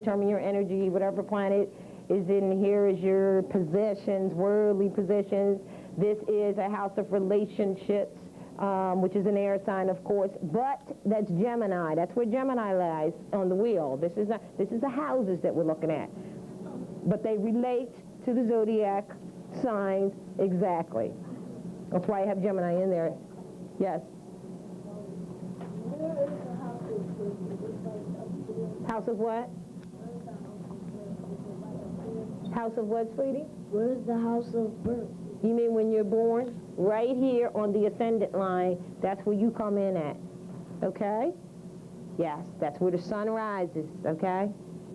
determine your energy. Whatever planet is in here is your possessions, worldly possessions. This is a house of relationships, which is an air sign, of course, but that's Gemini. That's where Gemini lies on the wheel. This is the houses that we're looking at. But they relate to the zodiac signs exactly. That's why I have Gemini in there. Yes? House of what? House of what, sweetie? Where's the house of birth? You mean when you're born? Right here on the ascendant line, that's where you come in at. Okay? Yes, that's where the sun rises, okay?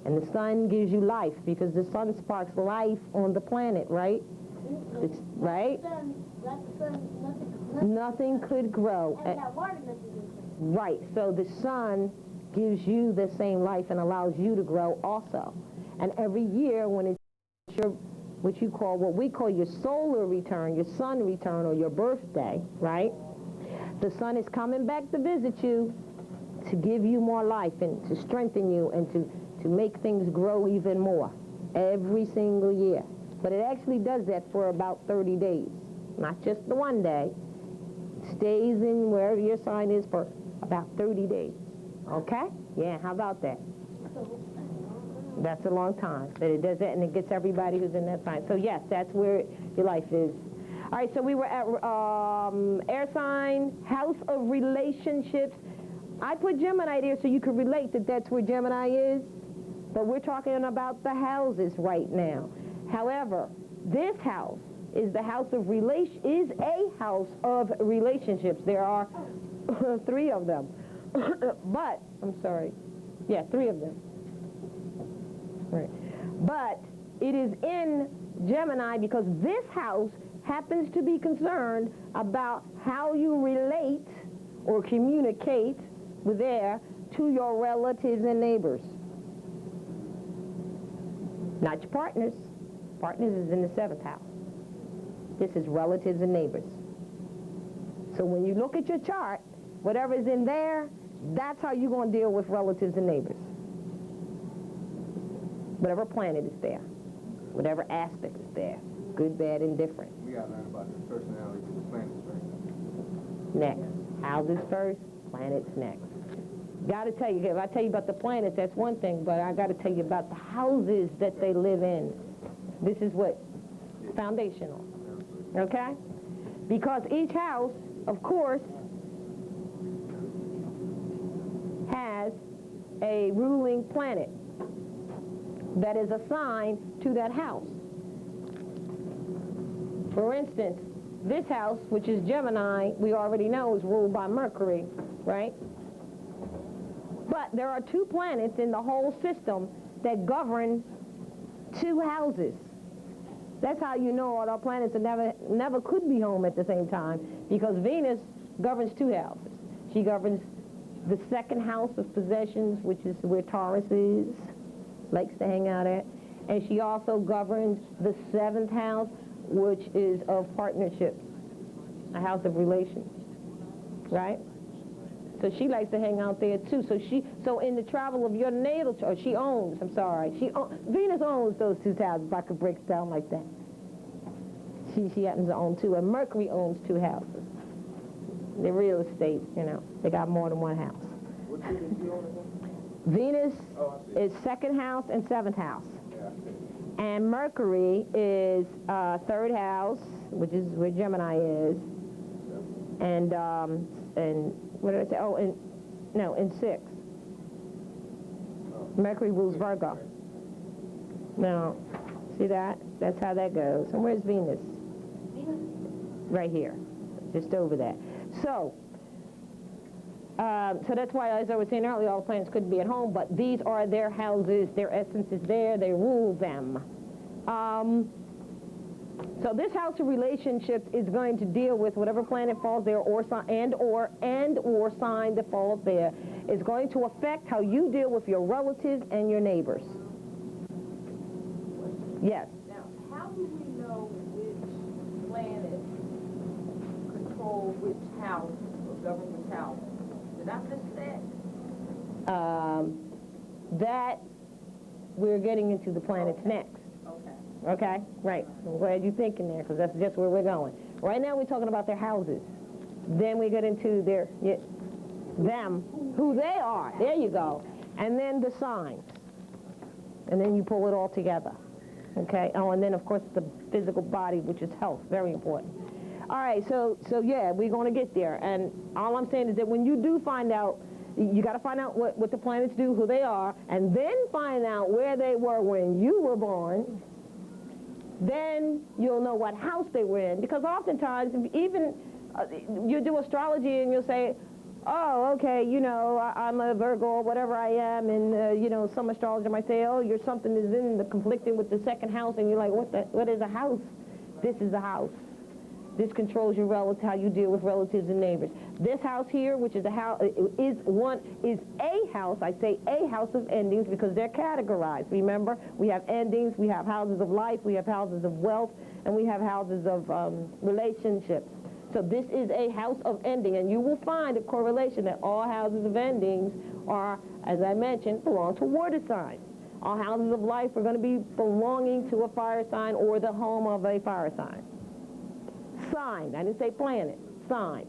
And the sun gives you life because the sun sparks life on the planet, right? It's, right? Nothing could grow. Right, so the sun gives you the same life and allows you to grow also. And every year when it's your, what we call your solar return, your sun return, or your birthday, right? The sun is coming back to visit you to give you more life and to strengthen you and to make things grow even more every single year. But it actually does that for about 30 days, not just the one day. It stays in wherever your sign is for about 30 days. Okay? Yeah, how about that? That's a long time. But it does that, and it gets everybody who's in that sign. So yes, that's where your life is. All right, so we were at air sign, house of relationships. I put Gemini there so you could relate that that's where Gemini is. But we're talking about the houses right now. However, this house is the house of is a house of relationships. There are 3 of them. But, I'm sorry. Yeah, 3 of them. Right. But it is in Gemini because this house happens to be concerned about how you relate or communicate with to your relatives and neighbors. Not your partners. Partners is in the 7th house. This is relatives and neighbors. So when you look at your chart, whatever is in there, that's how you're going to deal with relatives and neighbors. Whatever planet is there, whatever aspect is there, good, bad, and different. We got to learn about the personality of the planets first. Next. Houses first, planets next. Got to tell you, if I tell you about the planets, that's one thing, but I got to tell you about the houses that they live in. This is what? Foundational. Okay? Because each house, of course, has a ruling planet that is assigned to that house. For instance, this house, which is Gemini, we already know is ruled by Mercury, right? But there are 2 planets in the whole system that govern 2 houses. That's how you know all our planets never could be home at the same time, because Venus governs 2 houses. She governs the 2nd house of possessions, which is where Taurus is, likes to hang out at. And she also governs the 7th house, which is of partnerships, a house of relations, right? So she likes to hang out there too. So in the travel of your natal chart, Venus owns those 2 houses, if I could break it down like that. She happens to own 2, and Mercury owns 2 houses. The real estate, you know, they got more than 1 house. What did you own again? Venus is 2nd house and 7th house. Yeah. And Mercury is 3rd house, which is where Gemini is. And what did I say? Oh, in 6th. Mercury rules Virgo. Now, see that? That's how that goes. And where's Venus? Right here, just over that. So that's why, as I was saying earlier, all the planets couldn't be at home, but these are their houses, their essence is there, they rule them. So this house of relationships is going to deal with whatever planet falls there or sign that falls there. It's going to affect how you deal with your relatives and your neighbors. Yes? Now, how do we know which planet control which house or govern which house? Did I miss that? That we're getting into the planets next. Okay, right. I'm glad you're thinking there, because that's just where we're going. Right now we're talking about their houses. Then we get into them, who they are. There you go. And then the signs. And then you pull it all together. Okay? Oh, and then, of course, the physical body, which is health. Very important. All right, so yeah, we're going to get there. And all I'm saying is that when you do find out, you got to find out what the planets do, who they are, and then find out where they were when you were born. Then you'll know what house they were in. Because oftentimes, even you do astrology and you'll say, oh, okay, you know, I'm a Virgo or whatever I am, and, you know, some astrologer might say, oh, you're something is in the conflicting with the second house, and you're like, what is a house? This is a house. This controls your relatives, how you deal with relatives and neighbors. This house here, which is a house, is a house. I say a house of endings because they're categorized. Remember, we have endings, we have houses of life, we have houses of wealth, and we have houses of relationships. So this is a house of ending, and you will find a correlation that all houses of endings are, as I mentioned, belong to water signs. All houses of life are going to be belonging to a fire sign or the home of a fire sign. Sign, I didn't say planet, sign.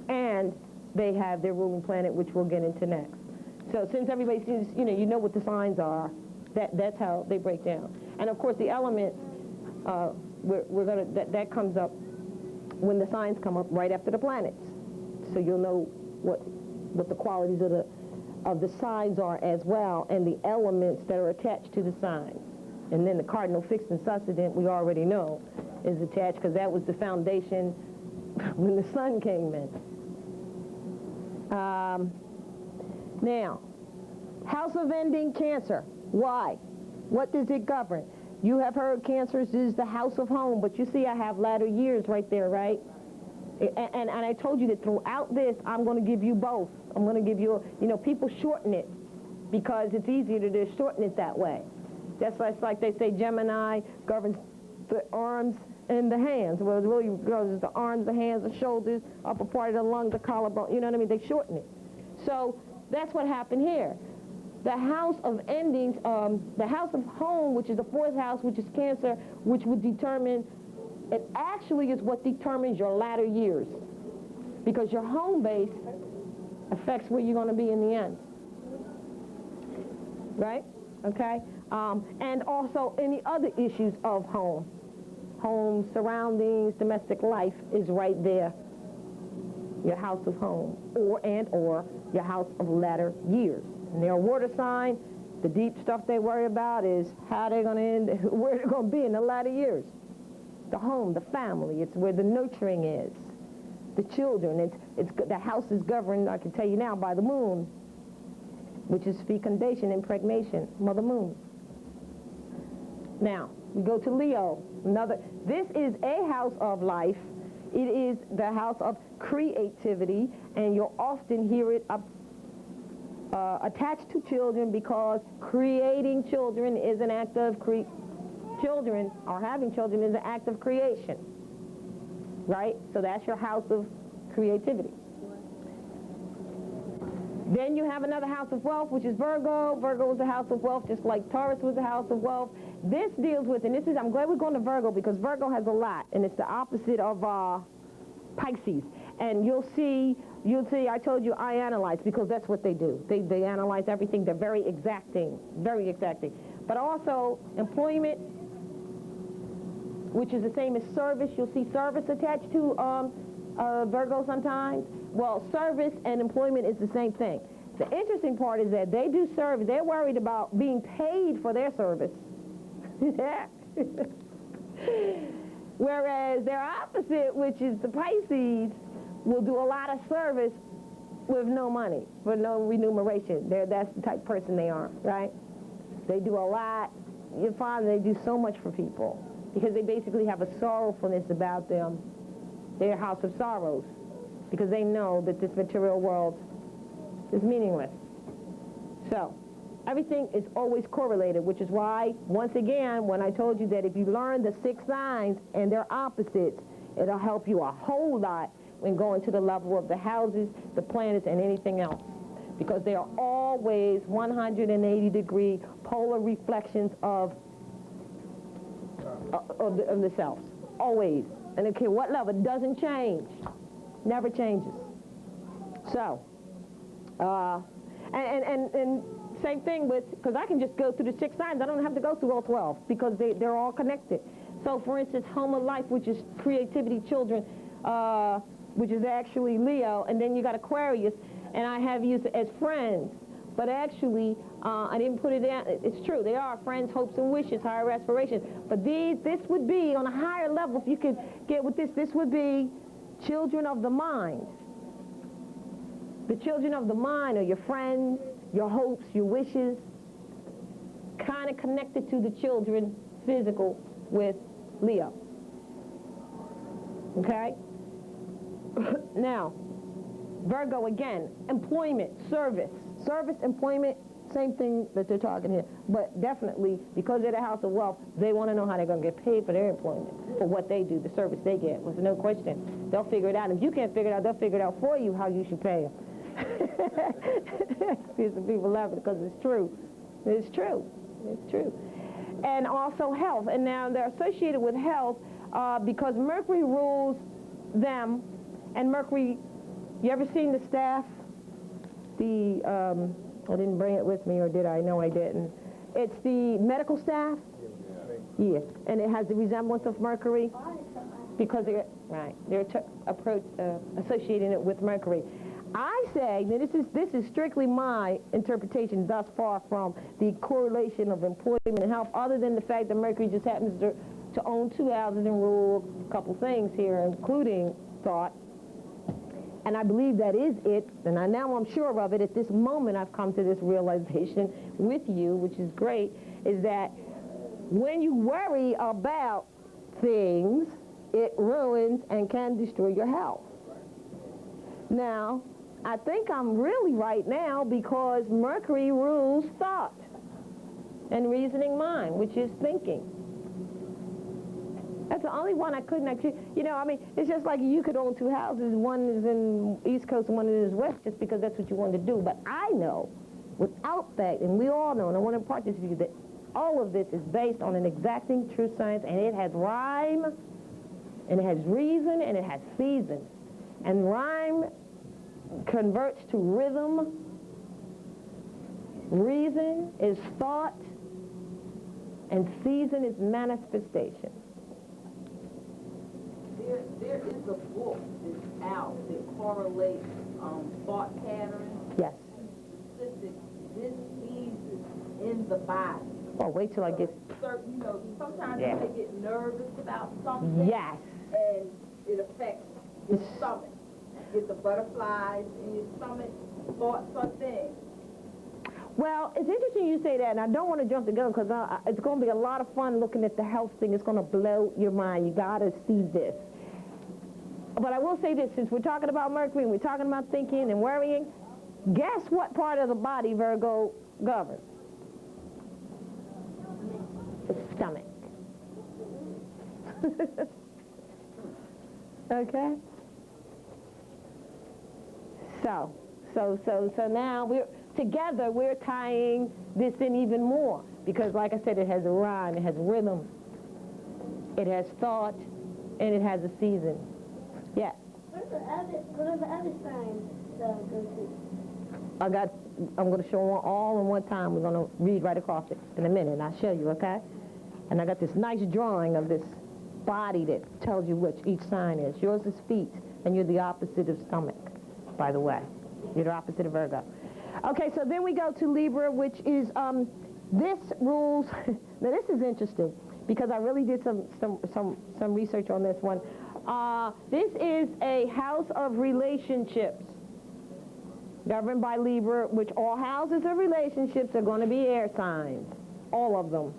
And they have their ruling planet, which we'll get into next. So since everybody sees, you know what the signs are, that's how they break down. And of course the element, that comes up when the signs come up right after the planets. So you'll know what the qualities of the signs are as well, and the elements that are attached to the signs. And then the cardinal, fixed, and succedent, we already know, is attached because that was the foundation when the sun came in. Now, house of ending, Cancer. Why? What does it govern? You have heard Cancer's is the house of home, but you see I have latter years right there, right? And I told you that throughout this, I'm going to give you both. I'm going to give you, people shorten it because it's easier to just shorten it that way. That's why it's like they say Gemini governs the arms and the hands. Well, it really goes the arms, the hands, the shoulders, upper part of the lung, the collarbone. You know what I mean? They shorten it. So that's what happened here. The house of endings, the house of home, which is the fourth house, which is Cancer, which would determine, it actually is what determines your latter years. Because your home base affects where you're going to be in the end. Right? Okay? And also any other issues of home. Home, surroundings, domestic life is right there. Your house of home, or your house of latter years. And they're a water sign. The deep stuff they worry about is how they're going to end, where they're going to be in the latter years. The home, the family, it's where the nurturing is. The children, the house is governed, I can tell you now, by the moon, which is fecundation, impregnation, Mother Moon. Now, we go to Leo. This is a house of life. It is the house of creativity, and you'll often hear it attached to children because creating children is an act of children, or having children is an act of creation. Right? So that's your house of creativity. Then you have another house of wealth, which is Virgo. Virgo is the house of wealth, just like Taurus was the house of wealth. This deals with, and I'm glad we're going to Virgo because Virgo has a lot, and it's the opposite of Pisces. And you'll see, I told you I analyze because that's what they do. They analyze everything. They're very exacting. But also employment, which is the same as service. You'll see service attached to Virgo sometimes. Well, service and employment is the same thing. The interesting part is that they do service. They're worried about being paid for their service. Whereas their opposite, which is the Pisces, will do a lot of service with no money, for no remuneration. That's the type of person they are, right? They do a lot. You find they do so much for people because they basically have a sorrowfulness about them. They're a house of sorrows because they know that this material world is meaningless. So everything is always correlated, which is why, once again, when I told you that if you learn the 6 signs and their opposites, it'll help you a whole lot when going to the level of the houses, the planets, and anything else. Because they are always 180-degree polar reflections of the selves, always. And okay, what level? It doesn't change, never changes. So, and same thing with, because I can just go through the 6 signs, I don't have to go through all 12, because they're all connected. So for instance, home of life, which is creativity, children, which is actually Leo, and then you got Aquarius, and I have you as friends. But actually, I didn't put it down. It's true, they are friends, hopes and wishes, higher aspirations. But this would be, on a higher level, if you could get with this would be children of the mind. The children of the mind are your friends, your hopes, your wishes, kind of connected to the children, physical, with Leo. Okay? Now, Virgo again, employment, service. Service, employment, same thing that they're talking here. But definitely, because they're the house of wealth, they want to know how they're going to get paid for their employment, for what they do, the service they get. There's no question. They'll figure it out. If you can't figure it out, they'll figure it out for you how you should pay them. See some people laughing because it's true. It's true. It's true. And also health. And now they're associated with health because Mercury rules them. And Mercury, you ever seen the staff? I didn't bring it with me, or did I? No, I didn't. It's the medical staff. Yeah. And it has the resemblance of Mercury because they're associating it with Mercury. I say, now this is strictly my interpretation thus far from the correlation of employment and health, other than the fact that Mercury just happens to own 2 houses and rule a couple things here, including thought. And I believe that is it, and now I'm sure of it. At this moment, I've come to this realization with you, which is great, is that when you worry about things, it ruins and can destroy your health. Now, I think I'm really right now because Mercury rules thought and reasoning mind, which is thinking. That's the only one I couldn't actually, I mean, it's just like you could own 2 houses, one is in East Coast and one is West, just because that's what you want to do. But I know, without that, and we all know, and I want to impart this to you, that all of this is based on an exacting true science, and it has rhyme, and it has reason, and it has season. And rhyme converts to rhythm. Reason is thought, and season is manifestation. There is a book that's out that correlates thought patterns. Yes. Specific diseases in the body. Oh, wait till I get... Certain, sometimes Yeah. you may get nervous about something. Yes. And it affects your stomach. You get the butterflies in your stomach, thoughts are things. Well, it's interesting you say that, and I don't want to jump the gun because it's going to be a lot of fun looking at the health thing. It's going to blow your mind. You got to see this. But I will say this, since we're talking about Mercury and we're talking about thinking and worrying, guess what part of the body Virgo governs? The stomach. Okay? So now we're tying this in even more because, like I said, it has a rhyme, it has rhythm, it has thought, and it has a season. Yeah. What are the other signs go to? I'm going to show them all in one time. We're going to read right across it in a minute, and I'll show you, okay? And I got this nice drawing of this body that tells you which each sign is. Yours is feet, and you're the opposite of stomach, by the way. You're the opposite of Virgo. Okay, so then we go to Libra, which is, this rules, now this is interesting, because I really did some research on this one. This is a house of relationships, governed by Libra, which all houses of relationships are going to be air signs, all of them.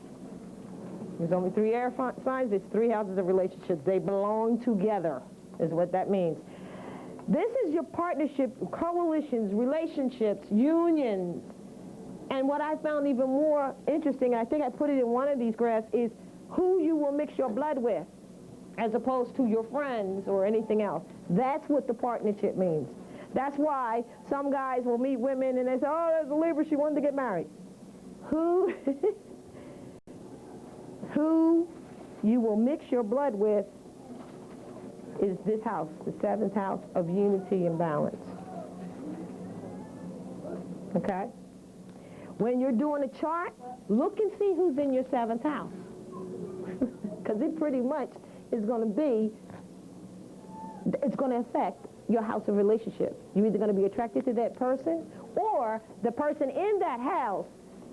There's only 3 air signs, there's 3 houses of relationships. They belong together, is what that means. This is your partnership, coalitions, relationships, unions. And what I found even more interesting, I think I put it in one of these graphs, is who you will mix your blood with, as opposed to your friends or anything else. That's what the partnership means. That's why some guys will meet women and they say, oh, there's a Libra, she wanted to get married. who who you will mix your blood with is this house, the 7th house of unity and balance. Okay? When you're doing a chart, look and see who's in your 7th house. Because it pretty much is going to be, it's going to affect your house of relationship. You're either going to be attracted to that person, or the person in that house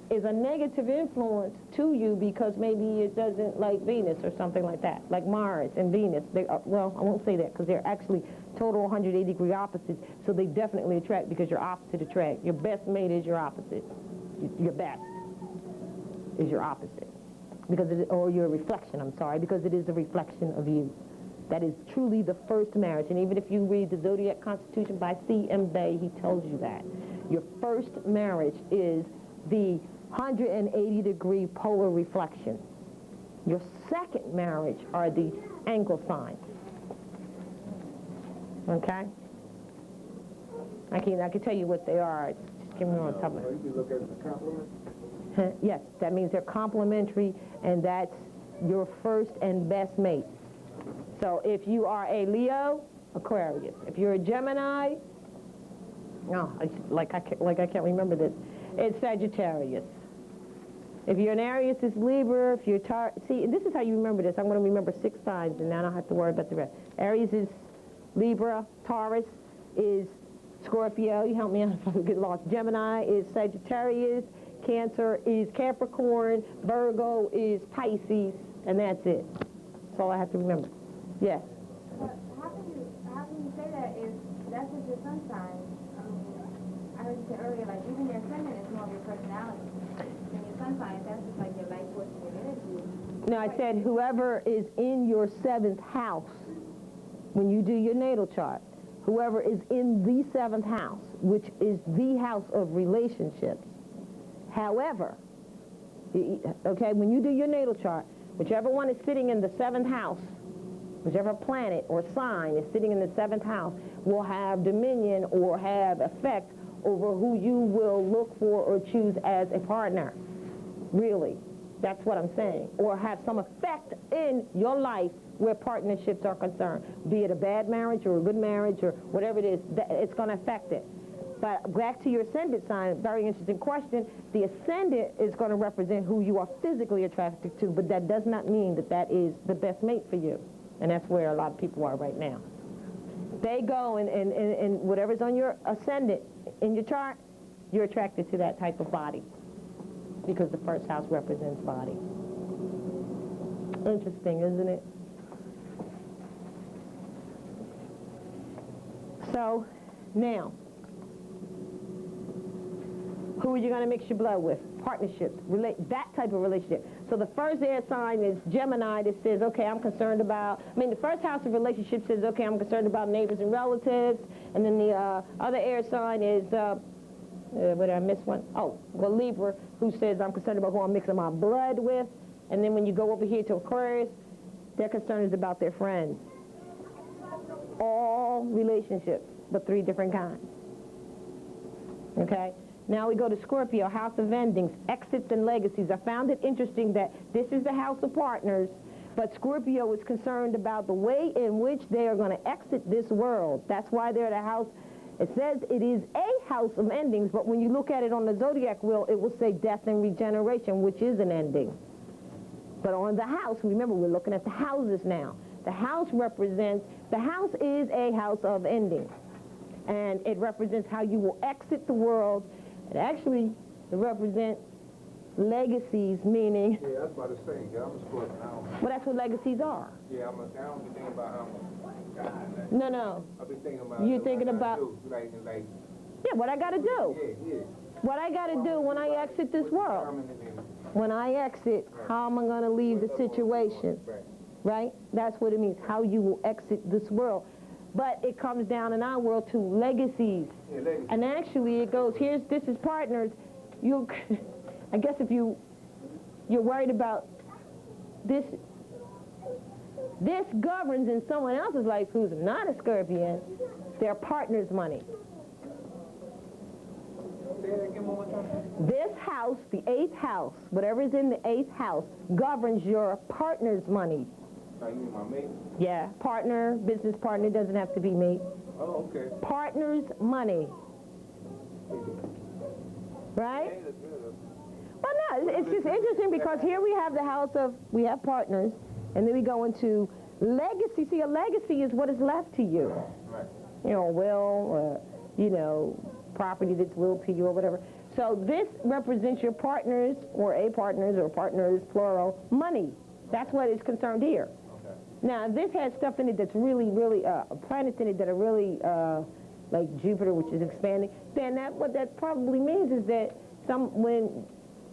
is a negative influence to you because maybe it doesn't like Venus or something like that, like Mars and Venus. They are, well, I won't say that because they're actually total 180-degree opposites, so they definitely attract because your opposite attract. Your best mate is your opposite. Your best is your opposite, because it, or your reflection, I'm sorry, because it is a reflection of you. That is truly the first marriage, and even if you read the Zodiac Constitution by C.M. Dey, he tells you that. Your first marriage is the 180-degree polar reflection. Your second marriage are the angle signs. Okay? I can tell you what they are. Just give me one second. You can look at the complement. Yes, that means they're complementary, and that's your first and best mate. So if you are a Leo, Aquarius. If you're a Gemini, no, I can't remember this. It's Sagittarius. If you're an Aries, it's Libra. If you're see, this is how you remember this. I'm going to remember 6 signs, and then I don't have to worry about the rest. Aries is Libra. Taurus is Scorpio. You help me out if I get lost. Gemini is Sagittarius. Cancer is Capricorn. Virgo is Pisces, and that's it. That's all I have to remember. Yes. But how can you say that if that's just your sun sign? I heard you say earlier, like even your ascendant is more of your personality. And your sun sign, that's just like your life force and your energy. No, I said whoever is in your 7th house, when you do your natal chart, whoever is in the 7th house, which is the house of relationships. However, okay, when you do your natal chart, whichever one is sitting in the 7th house, whichever planet or sign is sitting in the 7th house, will have dominion or have effect over who you will look for or choose as a partner. Really. That's what I'm saying. Or have some effect in your life where partnerships are concerned. Be it a bad marriage or a good marriage or whatever it is, it's going to affect it. But back to your ascendant sign, very interesting question. The ascendant is going to represent who you are physically attracted to, but that does not mean that that is the best mate for you. And that's where a lot of people are right now. They go and whatever's on your ascendant in your chart, you're attracted to that type of body because the first house represents body. Interesting, isn't it? So, now, who are you going to mix your blood with? Partnerships, that type of relationship. So the first air sign is Gemini that says, okay, I'm concerned about, the first house of relationships says, okay, I'm concerned about neighbors and relatives. And then the other air sign is, what did I miss one? Oh, well, Libra, who says, I'm concerned about who I'm mixing my blood with. And then when you go over here to Aquarius, their concern is about their friends. All relationships, but 3 different kinds. Okay? Now we go to Scorpio, house of endings, exits and legacies. I found it interesting that this is the house of partners, but Scorpio is concerned about the way in which they are going to exit this world. That's why they're the house. It says it is a house of endings, but when you look at it on the zodiac wheel, it will say death and regeneration, which is an ending. But on the house, remember, we're looking at the houses now. The house is a house of endings. And it represents how you will exit the world. And actually, it represents legacies, meaning... Yeah, that's about the same. Yeah, I'm a Scorpio. Well, that's what legacies are. Yeah, I don't be thinking about how I'm... No. I've been thinking about... You're thinking about... Like... Yeah, what I got to do. Yeah. What I got to do when I exit this world. When I exit, how am I going to leave the situation? Right? That's what it means, how you will exit this world. But it comes down in our world to legacies. Yeah, legacies. And actually it goes, this is partners. I guess if you're worried about this governs in someone else's life who's not a Scorpion, their partner's money. Say that again one more time. This house, the 8th house, whatever is in the 8th house, governs your partner's money. Oh, you mean my mate? Yeah, partner, business partner, doesn't have to be me. Oh, okay. Partner's money. Right? Hey, that's good. Well, no, it's just interesting because here we have the house of, we have partners, and then we go into legacy. See, a legacy is what is left to you. Right. You know, will, you know, property that's willed to you or whatever. So this represents your partners or partners, plural, money. That's what is concerned here. Okay. Now, this has stuff in it that's really, really, planets in it that are really, like Jupiter, which is expanding. Then what that probably means is that when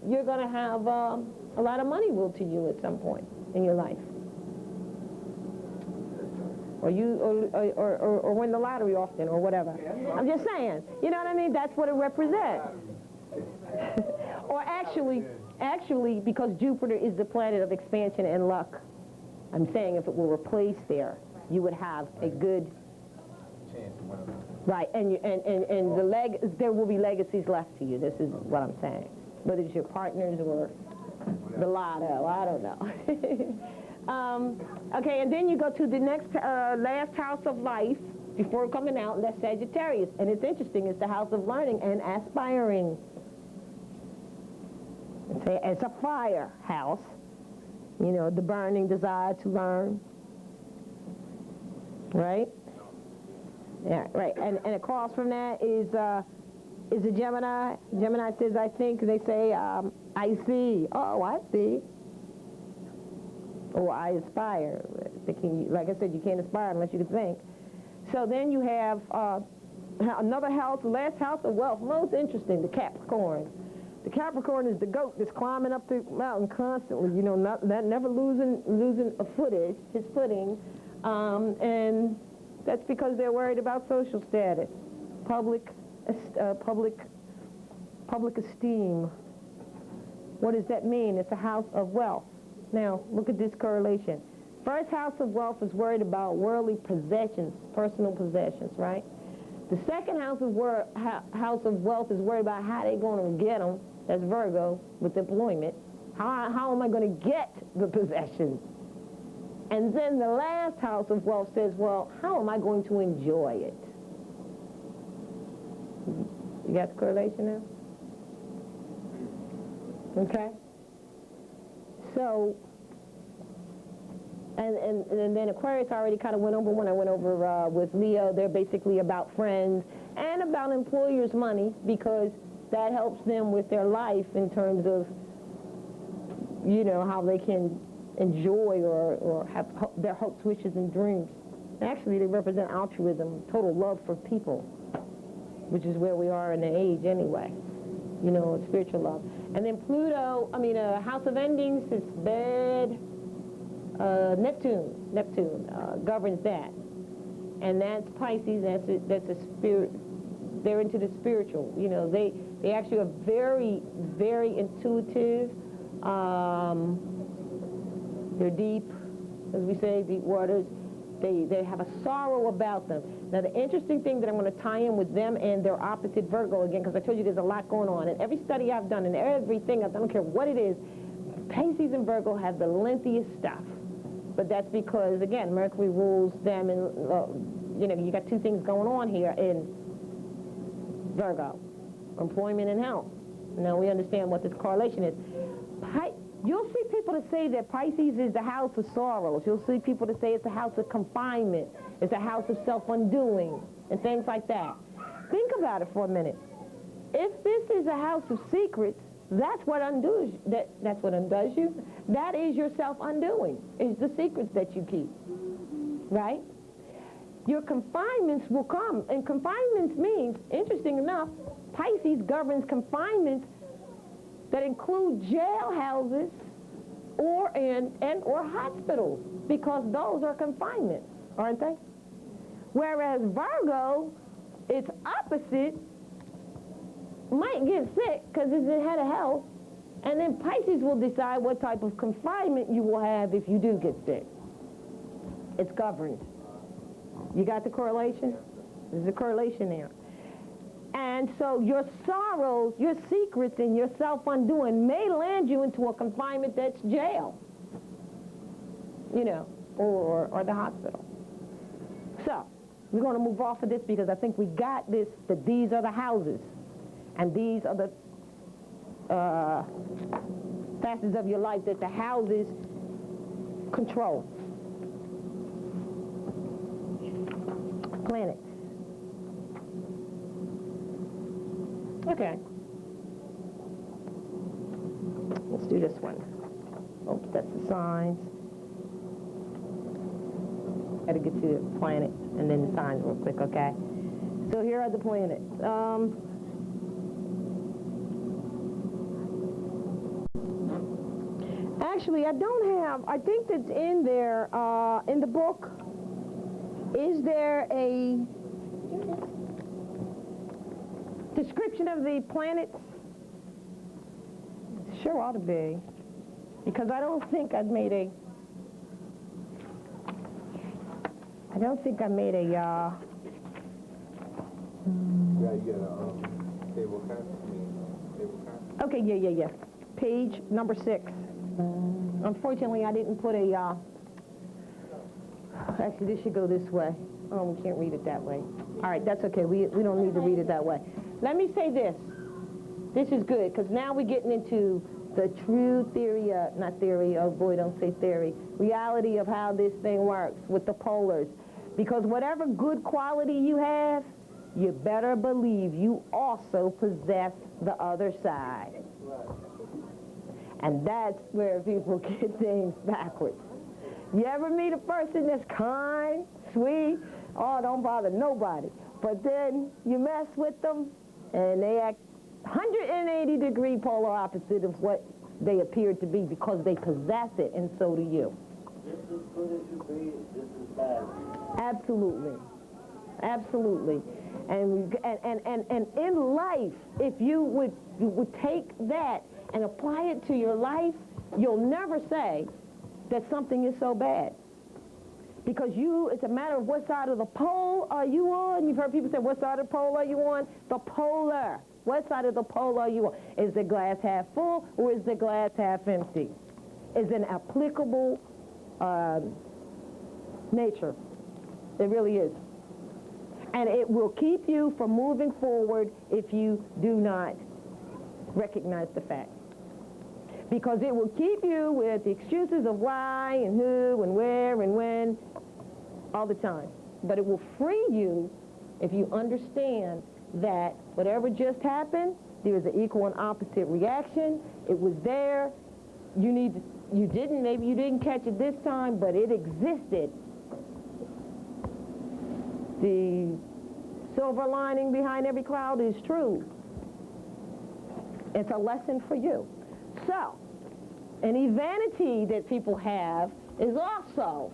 you're going to have a lot of money willed to you at some point in your life. Or win the lottery often, or whatever. I'm just saying. You know what I mean? That's what it represents. Or actually, because Jupiter is the planet of expansion and luck, I'm saying if it were replaced there, you would have a good Chance to win it. right, and there will be legacies left to you. This is what I'm saying. Whether it's your partners or the lotto, I don't know. Okay, and then you go to the next last house of life before coming out, and that's Sagittarius. And it's interesting, it's the house of learning and aspiring. It's a fire house, you know, the burning desire to learn, right? Yeah, right. And across from that is a Gemini. Gemini says, I think, they say, I see. Oh, I see. Or I aspire. Thinking, like I said, you can't aspire unless you can think. So then you have another house, the last house of wealth, most interesting, the Capricorn. The Capricorn is the goat that's climbing up the mountain constantly, you know, not never losing his footing, and that's because they're worried about social status, public esteem. What does that mean? It's a house of wealth. Now, look at this correlation. First house of wealth is worried about worldly possessions, personal possessions, right? The second house of wealth is worried about how they're going to get them. That's Virgo, with employment. How am I going to get the possessions? And then the last house of wealth says, well, how am I going to enjoy it? You got the correlation now? Okay. So, and then Aquarius I already kind of went over when I went over with Leo. They're basically about friends and about employers' money, because that helps them with their life in terms of, you know, how they can enjoy or have their hopes, wishes, and dreams. Actually, they represent altruism, total love for people, which is where we are in the age anyway, you know, spiritual love. And then Pluto, House of Endings is bad. Neptune governs that. And that's Pisces, that's a spirit. They're into the spiritual, you know, they actually are very, very intuitive. They're deep, as we say, deep waters. They have a sorrow about them. Now, the interesting thing that I'm going to tie in with them and their opposite Virgo again, because I told you there's a lot going on. And every study I've done and everything, I don't care what it is, Pisces and Virgo have the lengthiest stuff. But that's because, again, Mercury rules them, and, you know, you got two things going on here in Virgo, employment and health. Now we understand what this correlation is. You'll see people that say that Pisces is the house of sorrows. You'll see people that say it's a house of confinement. It's a house of self-undoing and things like that. Think about it for a minute. If this is a house of secrets, that's what undoes that's what undoes you. That is your self-undoing. It's the secrets that you keep, right? Your confinements will come, and confinements means, interesting enough, Pisces governs confinements that include jail houses or hospitals, because those are confinements, aren't they? Whereas Virgo, it's opposite, might get sick because it's the head of health, and then Pisces will decide what type of confinement you will have if you do get sick. It's governed. You got the correlation? There's a correlation there. And so your sorrows, your secrets, and your self-undoing may land you into a confinement that's jail, you know, or the hospital. So we're going to move off of this because I think we got this, that these are the houses, and these are the facets of your life that the houses control. Planets. Okay. Let's do this one. Oh, that's the signs. Got to get to the planets and then the signs real quick, okay? So here are the planets. Actually, I don't have, I think that's in there, in the book. Is there a description of the planets? Sure ought to be. Because I don't think I've made a, Yeah, you got a table cast? Table cast? okay, yeah. Page number 6. Unfortunately, I didn't put a, actually, this should go this way. Oh, we can't read it that way. All right, that's okay. We don't need to read it that way. Let me say this. This is good, because now we're getting into the true theory, not theory, oh boy, don't say theory, reality of how this thing works with the polars. Because whatever good quality you have, you better believe you also possess the other side. And that's where people get things backwards. You ever meet a person that's kind, sweet, oh, don't bother nobody. But then you mess with them, and they act 180-degree polar opposite of what they appear to be because they possess it, and so do you. Just as good as you be, just as bad. Absolutely. Absolutely. And in life, if you would take that and apply it to your life, you'll never say that something is so bad. Because it's a matter of what side of the pole are you on. You've heard people say, what side of the pole are you on? The polar. What side of the pole are you on? Is the glass half full or is the glass half empty? Is an applicable nature. It really is. And it will keep you from moving forward if you do not recognize the fact. Because it will keep you with the excuses of why and who and where and when all the time. But it will free you if you understand that whatever just happened, there is an equal and opposite reaction. It was there. Maybe you didn't catch it this time, but it existed. The silver lining behind every cloud is true. It's a lesson for you. So, any vanity that people have is also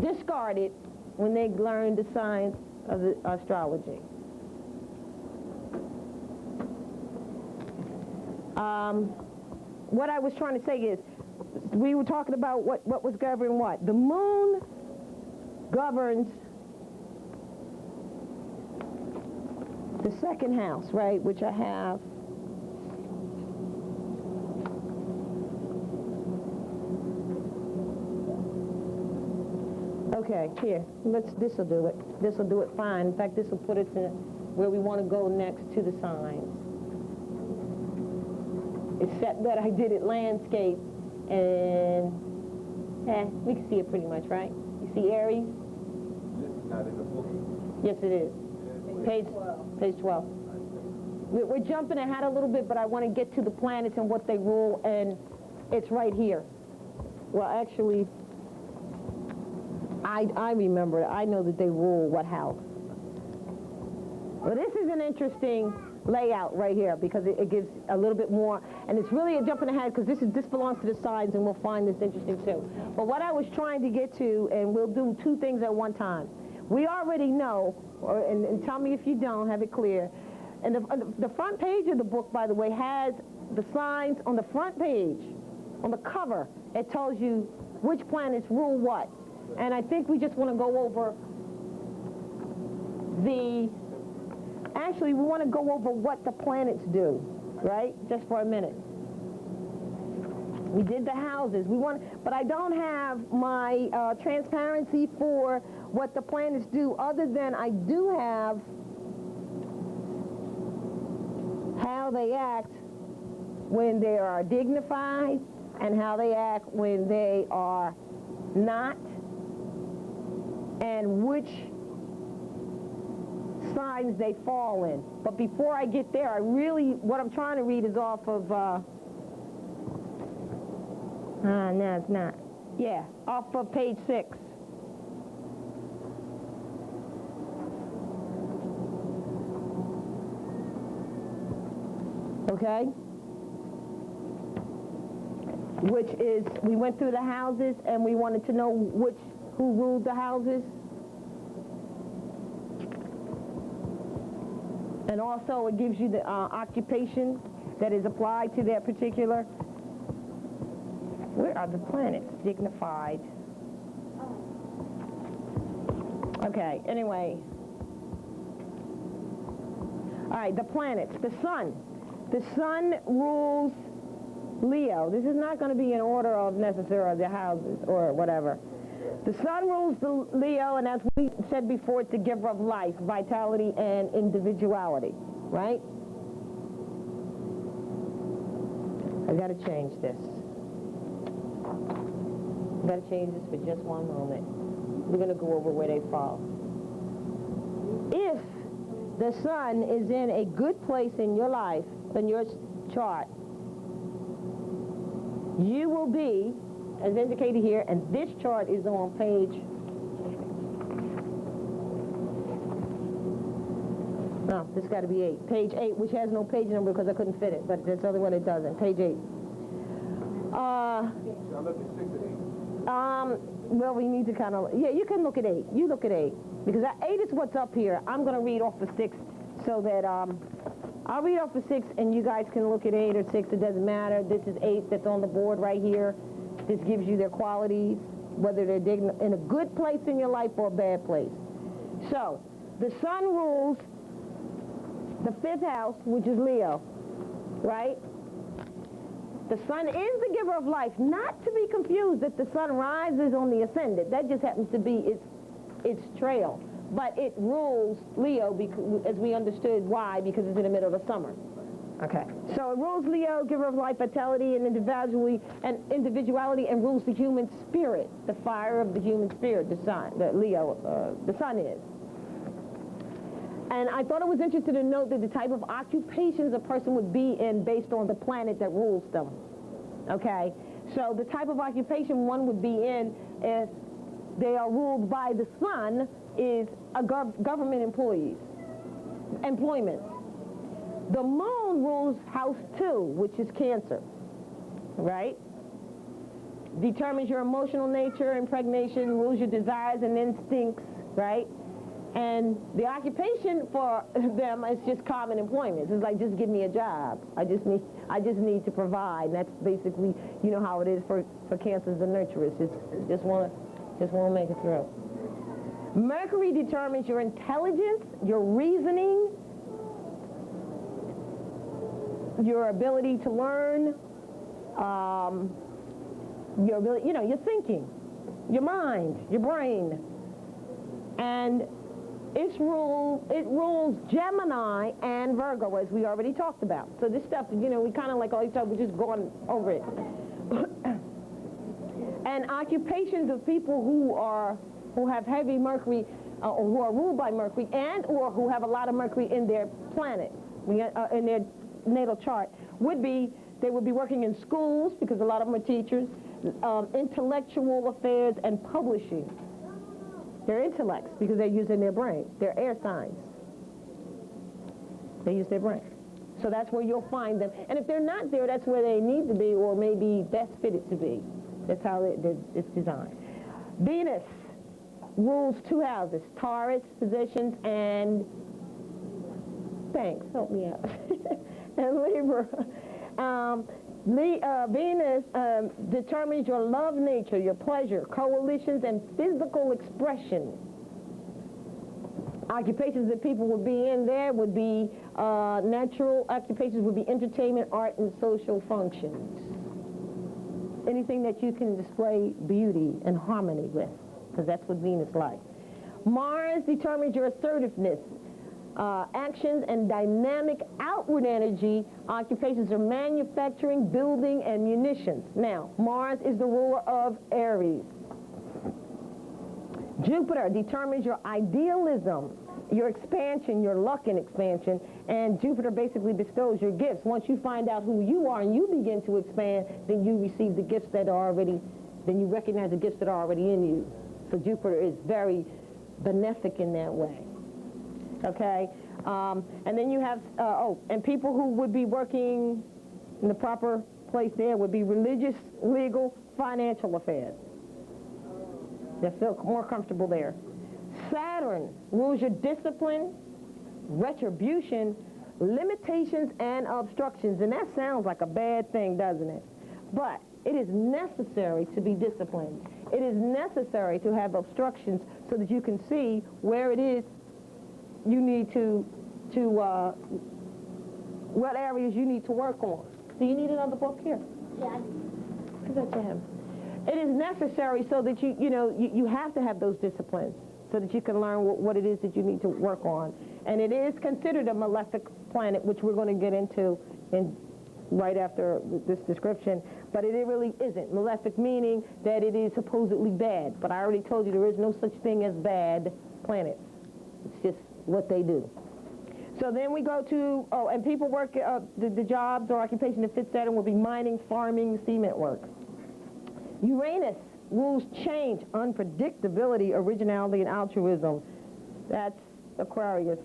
discarded when they learn the science of the astrology. What I was trying to say is, we were talking about what was governing what? The moon governs the second house, right, which I have. Okay, here, this'll do it. This'll do it fine. In fact, this'll put us in where we want to go next to the signs. Except that I did it landscape, and we can see it pretty much, right? You see Aries? This is not in the book. Yes, it is. Page 12. We're jumping ahead a little bit, but I want to get to the planets and what they rule, and it's right here. Well, actually, I remember it. I know that they rule what house. Well, this is an interesting layout right here because it gives a little bit more, and it's really a jumping ahead because this belongs to the signs, and we'll find this interesting too. But what I was trying to get to, and we'll do two things at one time. We already know, and tell me if you don't, have it clear. And the front page of the book, by the way, has the signs on the front page, on the cover. It tells you which planets rule what. And I think we just want to go over the actually, we want to go over what the planets do, right? Just for a minute. We did the houses. But I don't have my transparency for what the planets do, other than I do have how they act when they are dignified and how they act when they are not, and which signs they fall in. But before I get there, what I'm trying to read is off of, no, it's not. Yeah, off of page 6. Okay? Which is, we went through the houses and we wanted to know who ruled the houses. And also it gives you the occupation that is applied to that particular. Where are the planets? Dignified. Okay, anyway. All right, the planets. The sun. The sun rules Leo. This is not going to be in order of necessarily the houses or whatever. The sun rules the Leo, and as we said before, it's the giver of life, vitality, and individuality, right? I've got to change this. I've got to change this for just one moment. We're going to go over where they fall. If the sun is in a good place in your life, in your chart, you will be, as indicated here, and this chart is on page, no, this got to be 8. Page 8, which has no page number because I couldn't fit it, but that's the other one it doesn't. Page 8. I'm looking at 6 and 8. Well, we need to kind of, yeah, you can look at 8. You look at 8. Because 8 is what's up here. I'm going to read off the 6 so that, I'll read off the 6 and you guys can look at 8 or 6. It doesn't matter. This is 8 that's on the board right here. This gives you their qualities, whether they're in a good place in your life or a bad place. So, the sun rules the 5th house, which is Leo, right? The sun is the giver of life, not to be confused that the sun rises on the ascendant. That just happens to be its trail. But it rules Leo, because, as we understood why, because it's in the middle of the summer. Okay. So it rules Leo, giver of life, vitality, and individuality, and rules the human spirit, the fire of the human spirit, the sun, the sun is. And I thought it was interesting to note that the type of occupations a person would be in based on the planet that rules them. Okay? So the type of occupation one would be in if they are ruled by the sun is a government employment. The moon rules house 2, which is Cancer, right? Determines your emotional nature, impregnation, rules your desires and instincts, right? And the occupation for them is just common employment. It's like, just give me a job. I just need to provide. And that's basically, you know how it is for Cancers and nurturers. Just want to make it through. Mercury determines your intelligence, your reasoning, your ability to learn, your ability, your thinking, your mind, your brain. And it rules Gemini and Virgo, as we already talked about. So this stuff, we kind of like all these stuff, we're just going over it. And occupations of people who have heavy Mercury, or who are ruled by Mercury, and or who have a lot of Mercury in their planet, in their natal chart, they would be working in schools, because a lot of them are teachers, intellectual affairs, and publishing. They're intellects because they're using their brain. They're air signs. They use their brain. So that's where you'll find them. And if they're not there, that's where they need to be or maybe best fitted to be. That's how it's designed. Venus rules 2 houses, Taurus positions and, thanks, help me out, and Libra. Venus determines your love nature, your pleasure, coalitions, and physical expression. Occupations that people would be in there would be natural occupations would be entertainment, art, and social functions. Anything that you can display beauty and harmony with, because that's what Venus likes. Mars determines your assertiveness. Actions and dynamic outward energy. Occupations are manufacturing, building, and munitions. Now, Mars is the ruler of Aries. Jupiter determines your idealism, your expansion, your luck in expansion, and Jupiter basically bestows your gifts. Once you find out who you are and you begin to expand, then you receive the gifts that are already, then you recognize the gifts that are already in you. So Jupiter is very benefic in that way. Okay? And then you have, and people who would be working in the proper place there would be religious, legal, financial affairs. They feel more comfortable there. Saturn rules your discipline, retribution, limitations, and obstructions. And that sounds like a bad thing, doesn't it? But it is necessary to be disciplined. It is necessary to have obstructions so that you can see where it is you need to what areas you need to work on. Do you need another book here? Yeah, I do. Give that to him. It is necessary so that you have to have those disciplines so that you can learn what it is that you need to work on. And it is considered a malefic planet, which we're going to get into right after this description. But it really isn't. Malefic meaning that it is supposedly bad. But I already told you there is no such thing as bad planets. It's just what they do. So then we go to, and people work, the jobs or occupation that fits Saturn will be mining, farming, cement work. Uranus rules change, unpredictability, originality, and altruism. That's Aquarius.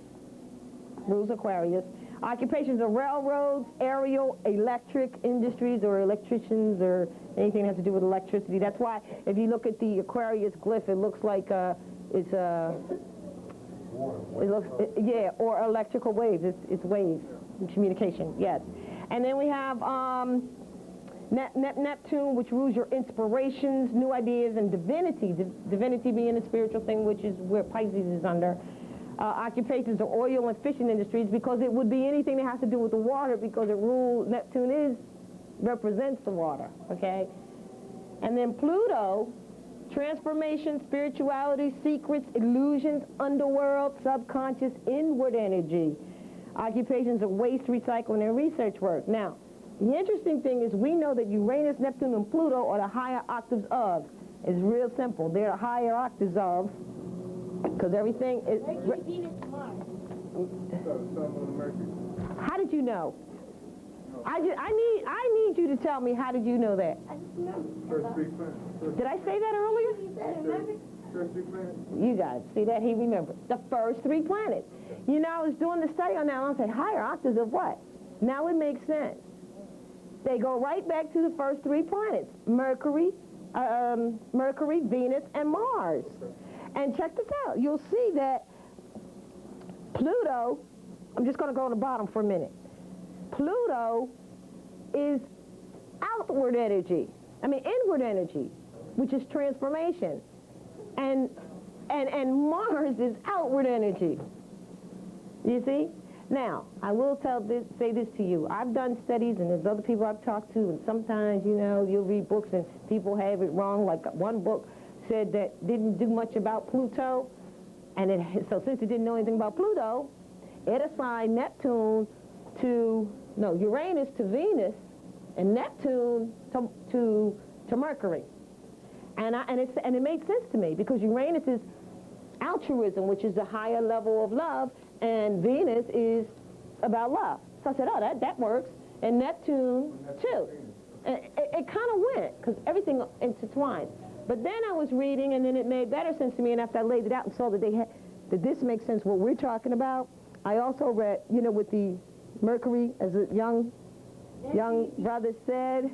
Rules Aquarius. Occupations are railroads, aerial, electric industries, or electricians, or anything that has to do with electricity. That's why if you look at the Aquarius glyph, it looks like or electrical waves. It's waves, communication, yes. And then we have Neptune, which rules your inspirations, new ideas, and divinity. Divinity being a spiritual thing, which is where Pisces is under. Occupations are oil and fishing industries, because it would be anything that has to do with the water, because it rules, Neptune represents the water, okay? And then Pluto, transformation, spirituality, secrets, illusions, underworld, subconscious, inward energy. Occupations of waste, recycling, and research work. Now, the interesting thing is we know that Uranus, Neptune, and Pluto are the higher octaves of. It's real simple. They're the higher octaves of, because everything is... Mercury, Venus, Mars. Mercury. How did you know? I need you to tell me, how did you know that? I just remember. First three planets. Did I say that earlier? You said it, remember? First three planets. You guys, see that? He remembered. The first three planets. You know, I was doing the study on that, and I said, higher octaves of what? Now it makes sense. They go right back to the first three planets, Mercury, Venus, and Mars. And check this out. You'll see that Pluto, I'm just going to go on the bottom for a minute. Pluto is outward energy. Inward energy, which is transformation. And Mars is outward energy. You see? Now, I will say this to you. I've done studies, and there's other people I've talked to, and sometimes, you'll read books and people have it wrong. Like one book said that didn't do much about Pluto, and so since it didn't know anything about Pluto, it assigned Uranus to Venus, and Neptune to Mercury. And it made sense to me, because Uranus is altruism, which is the higher level of love, and Venus is about love. So I said, that works. And Neptune, too. And it kind of went, because everything intertwined. But then I was reading, and then it made better sense to me, and after I laid it out and saw that that this makes sense what we're talking about, I also read, with the Mercury, as a young brother said,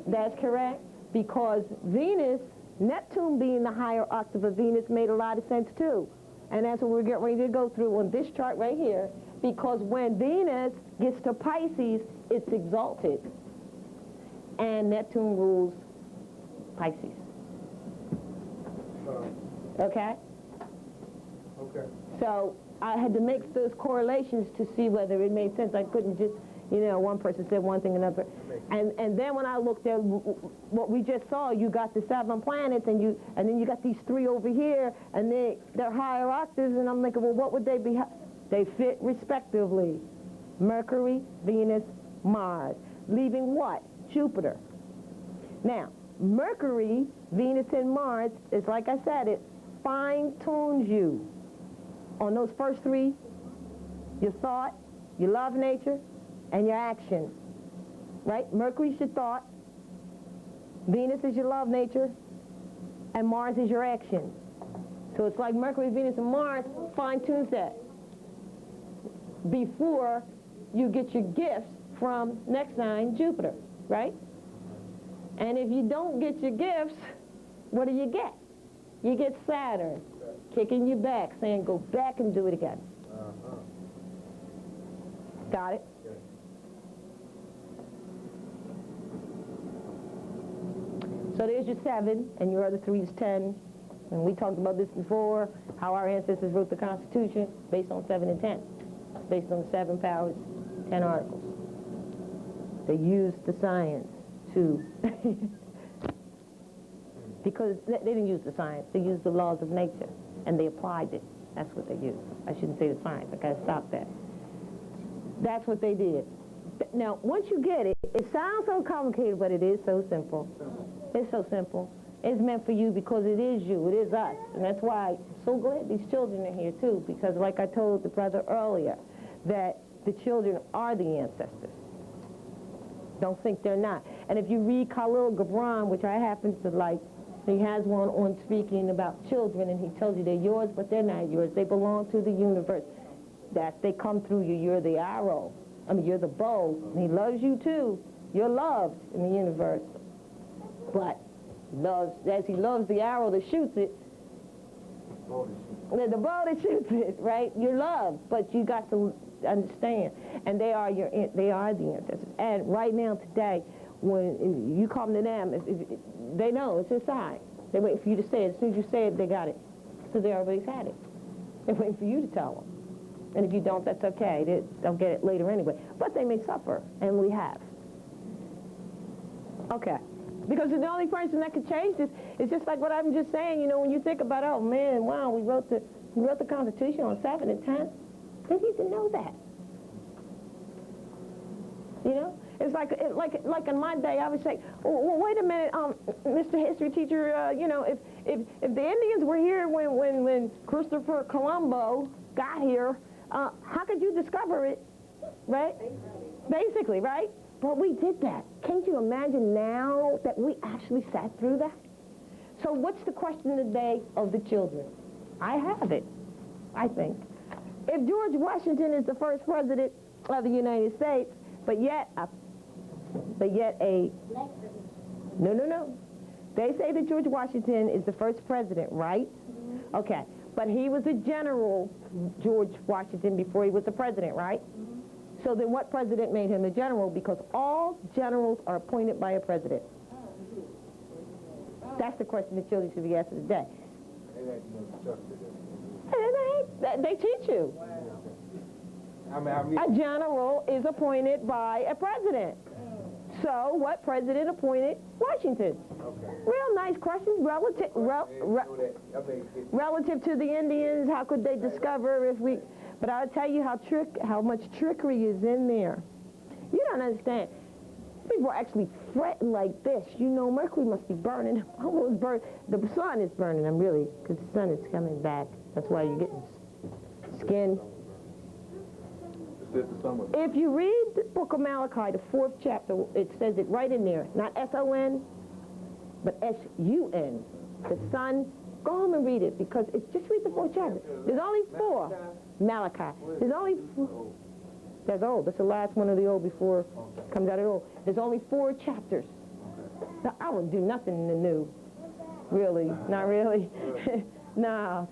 that's correct, because Venus, Neptune being the higher octave of Venus made a lot of sense too. And that's what we're getting ready to go through on this chart right here, because when Venus gets to Pisces, it's exalted. And Neptune rules Pisces. Okay? Okay. So I had to make those correlations to see whether it made sense. I couldn't just, one person said one thing, another. And then when I looked at what we just saw, you got the 7 planets, and then you got these 3 over here, and they're higher octaves, and I'm thinking, well, what would they be? They fit respectively. Mercury, Venus, Mars. Leaving what? Jupiter. Now, Mercury, Venus, and Mars is, like I said, it fine-tunes you on those first 3, your thought, your love nature, and your action. Right? Mercury's your thought, Venus is your love nature, and Mars is your action. So it's like Mercury, Venus, and Mars fine-tunes that before you get your gifts from next sign, Jupiter, right? And if you don't get your gifts, what do you get? You get Saturn kicking you back, saying go back and do it again. Got it? So there's your 7, and your other 3 is 10. And we talked about this before, how our ancestors wrote the Constitution based on 7 and 10. Based on 7 powers, 10 articles. They used the science to, because they didn't use the science, they used the laws of nature, and they applied it. That's what they used. I shouldn't say the science, I gotta stop that. That's what they did. Now, once you get it, it sounds so complicated, but it is so simple. It's so simple. It's meant for you because it is you, it is us. And that's why I'm so glad these children are here too, because like I told the brother earlier, that the children are the ancestors. Don't think they're not. And if you read Khalil Gibran, which I happen to like, he has one on speaking about children, and he tells you they're yours, but they're not yours. They belong to the universe. That they come through you. You're the arrow. I mean, you're the bow. And he loves you too. You're loved in the universe. But as he loves the arrow that shoots it, the bow that shoots it, right? You're loved, but you got to understand. And they are the ancestors. And right now, today, when you come to them, they know it's inside. They wait for you to say it. As soon as you say it, they got it. So they already had it. They're waiting for you to tell them. And if you don't, that's okay. They'll get it later anyway. But they may suffer, and we have. Okay. Because the only person that could change this is just like what I'm just saying. When you think about, oh man, wow, we wrote the Constitution on 7 and 10. They need to know that. It's like in my day, I would say, well, wait a minute, Mr. History teacher, if the Indians were here when Christopher Colombo got here, how could you discover it, right? Basically, right? But we did that. Can't you imagine now that we actually sat through that? So what's the question today of the children? I have it, I think. If George Washington is the first president of the United States, but yet no. They say that George Washington is the first president, right? Mm-hmm. Okay, but he was a general, George Washington, before he was the president, right? Mm-hmm. So then what president made him a general? Because all generals are appointed by a president. That's the question the children should be asked today. They teach you. A general is appointed by a president. So what president appointed Washington? Okay. Real nice questions. Relative to the Indians, how could they discover if we... But I'll tell you how much trickery is in there. You don't understand. People are actually fretting like this. Mercury must be burning. Almost burn. The sun is burning them, really, because the sun is coming back. That's why you're getting skin. If you read the book of Malachi, the 4th chapter, it says it right in there. Not S-O-N, but S-U-N. The sun. Go home and read it, because it's just read the 4th chapter. There's only 4. Malachi. There's only 4. That's old. That's the last one of the old before it comes out of the old. There's only 4 chapters. Now, I wouldn't do nothing in the new. Really. Not really. No.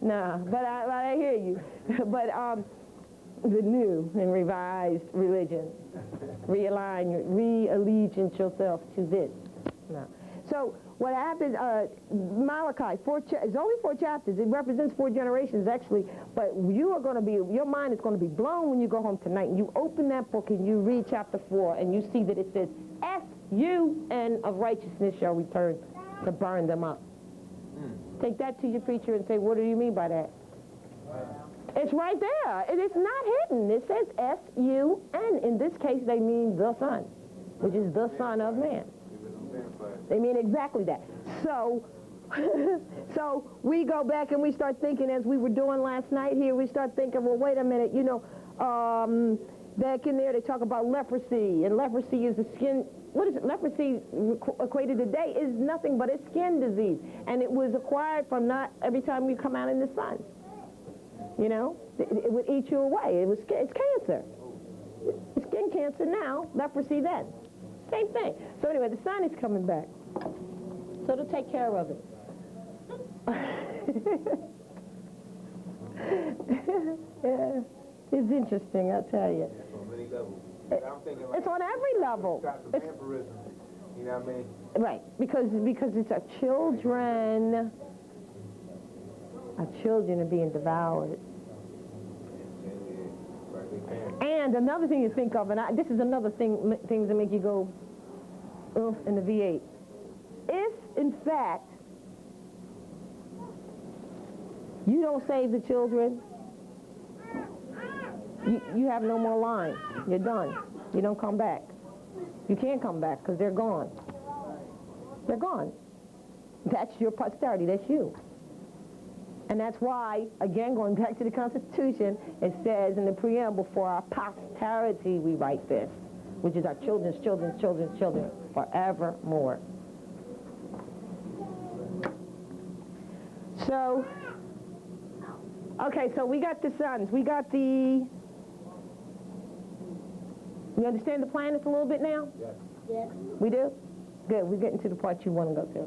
But I hear you. But, the new and revised religion. Re-allegiance yourself to this. No. So what happens, Malachi, it's only 4 chapters. It represents 4 generations, actually. But your mind is going to be blown when you go home tonight. And you open that book and you read chapter 4, and you see that it says, S-U-N of righteousness shall return to burn them up. Take that to your preacher and say, what do you mean by that? It's right there. It is not hidden. It says S-U-N. In this case, they mean the Son, which is the Son of Man. They mean exactly that. So, so we go back and we start thinking, as we were doing last night here, we start thinking, well, wait a minute, back in there they talk about leprosy, and leprosy is the skin. What is it? Leprosy equated today is nothing but a skin disease, and it was acquired from not every time you come out in the sun. It would eat you away. It's cancer. It's skin cancer now, leprosy then. Same thing. So anyway, the sun is coming back. So it'll take care of it. Yeah, it's interesting, I'll tell you. It's on many levels. I'm thinking like It's on every level. It's vampirism. You know what I mean? Right, because it's our children. Our children are being devoured. And another thing you think of, and this is another thing, things that make you go, oof, in the V8. If, in fact, you don't save the children, you have no more line. You're done. You don't come back. You can't come back because they're gone. They're gone. That's your posterity. That's you. And that's why, again, going back to the Constitution, it says in the preamble, for our posterity we write this, which is our children's children's children's children, forevermore. So, okay, so we got the suns. We got the... You understand the planets a little bit now? Yes. We do? Good. We're getting to the part you want to go to.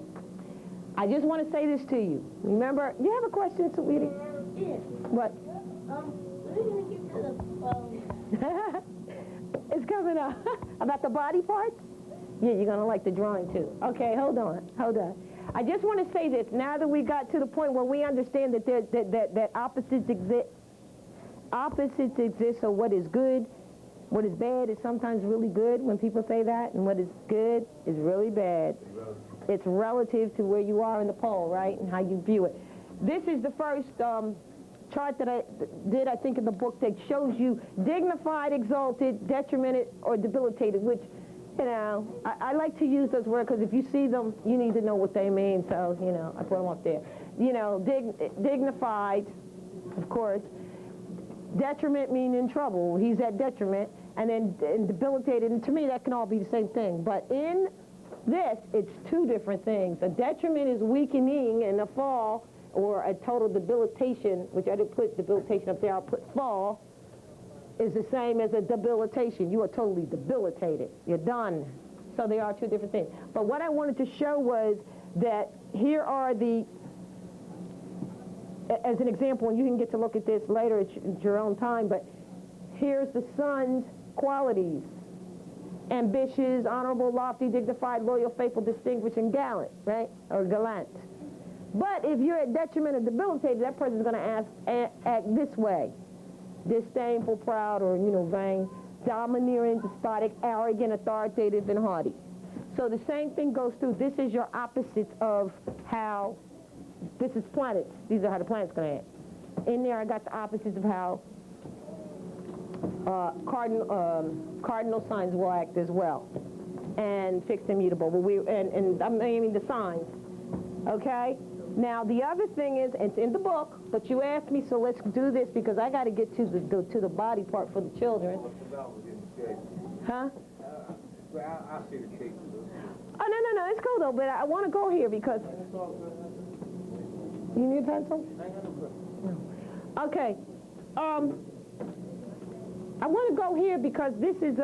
I just want to say this to you. Remember, you have a question, sweetie? Yeah. What? When are you going to get to the, It's coming up. About the body parts? Yeah, you're going to like the drawing, too. Okay, hold on. I just want to say this. Now that we got to the point where we understand that that opposites exist, so what is good, what is bad is sometimes really good when people say that, and what is good is really bad. It's relative to where you are in the pole, right, and how you view it. This is the first chart that I did, I think, in the book that shows you dignified, exalted, detrimented, or debilitated, which, I like to use those words because if you see them, you need to know what they mean, so, I put them up there. Dignified, of course. Detriment meaning trouble. He's at detriment. And then debilitated, and to me that can all be the same thing. But in this, it's 2 different things. A detriment is weakening, and a fall, or a total debilitation, which I didn't put debilitation up there, I'll put fall, is the same as a debilitation. You are totally debilitated. You're done. So they are 2 different things. But what I wanted to show was that here are as an example, and you can get to look at this later at your own time, but here's the sun's qualities. Ambitious, honorable, lofty, dignified, loyal, faithful, distinguished, and gallant, right? Or gallant. But if you're at detriment or debilitated, that person's going to act this way. Disdainful, proud, or, vain, domineering, despotic, arrogant, authoritative, and haughty. So the same thing goes through. This is your opposites of how, this is planets. These are how the planets going to act. In there I got the opposites of how cardinal signs will act as well, and fixed immutable. But and I'm naming the signs. Okay. Now the other thing is, it's in the book, but you asked me, so let's do this because I got to get to the body part for the children. Huh? I see the cake. Oh no, it's cool though. But I want to go here because. You need a pencil? No. Okay. I want to go here because this is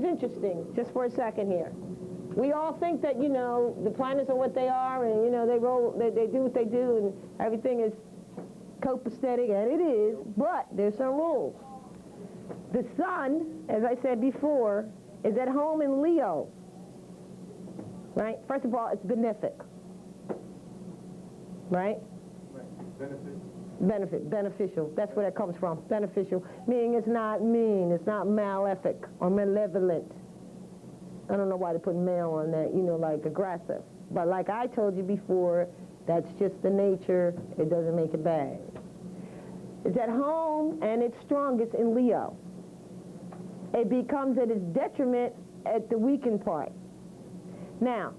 interesting, just for a second here. We all think that, the planets are what they are, and, they do what they do, and everything is copacetic, and it is, but there's some rules. The sun, as I said before, is at home in Leo. right? First of all, it's benefic, right? Benefit. Beneficial. That's where that comes from. Beneficial. Meaning it's not mean. It's not malefic or malevolent. I don't know why they put male on that, like aggressive. But like I told you before, that's just the nature. It doesn't make it bad. It's at home and it's strongest in Leo. It becomes at its detriment at the weakened part. Now,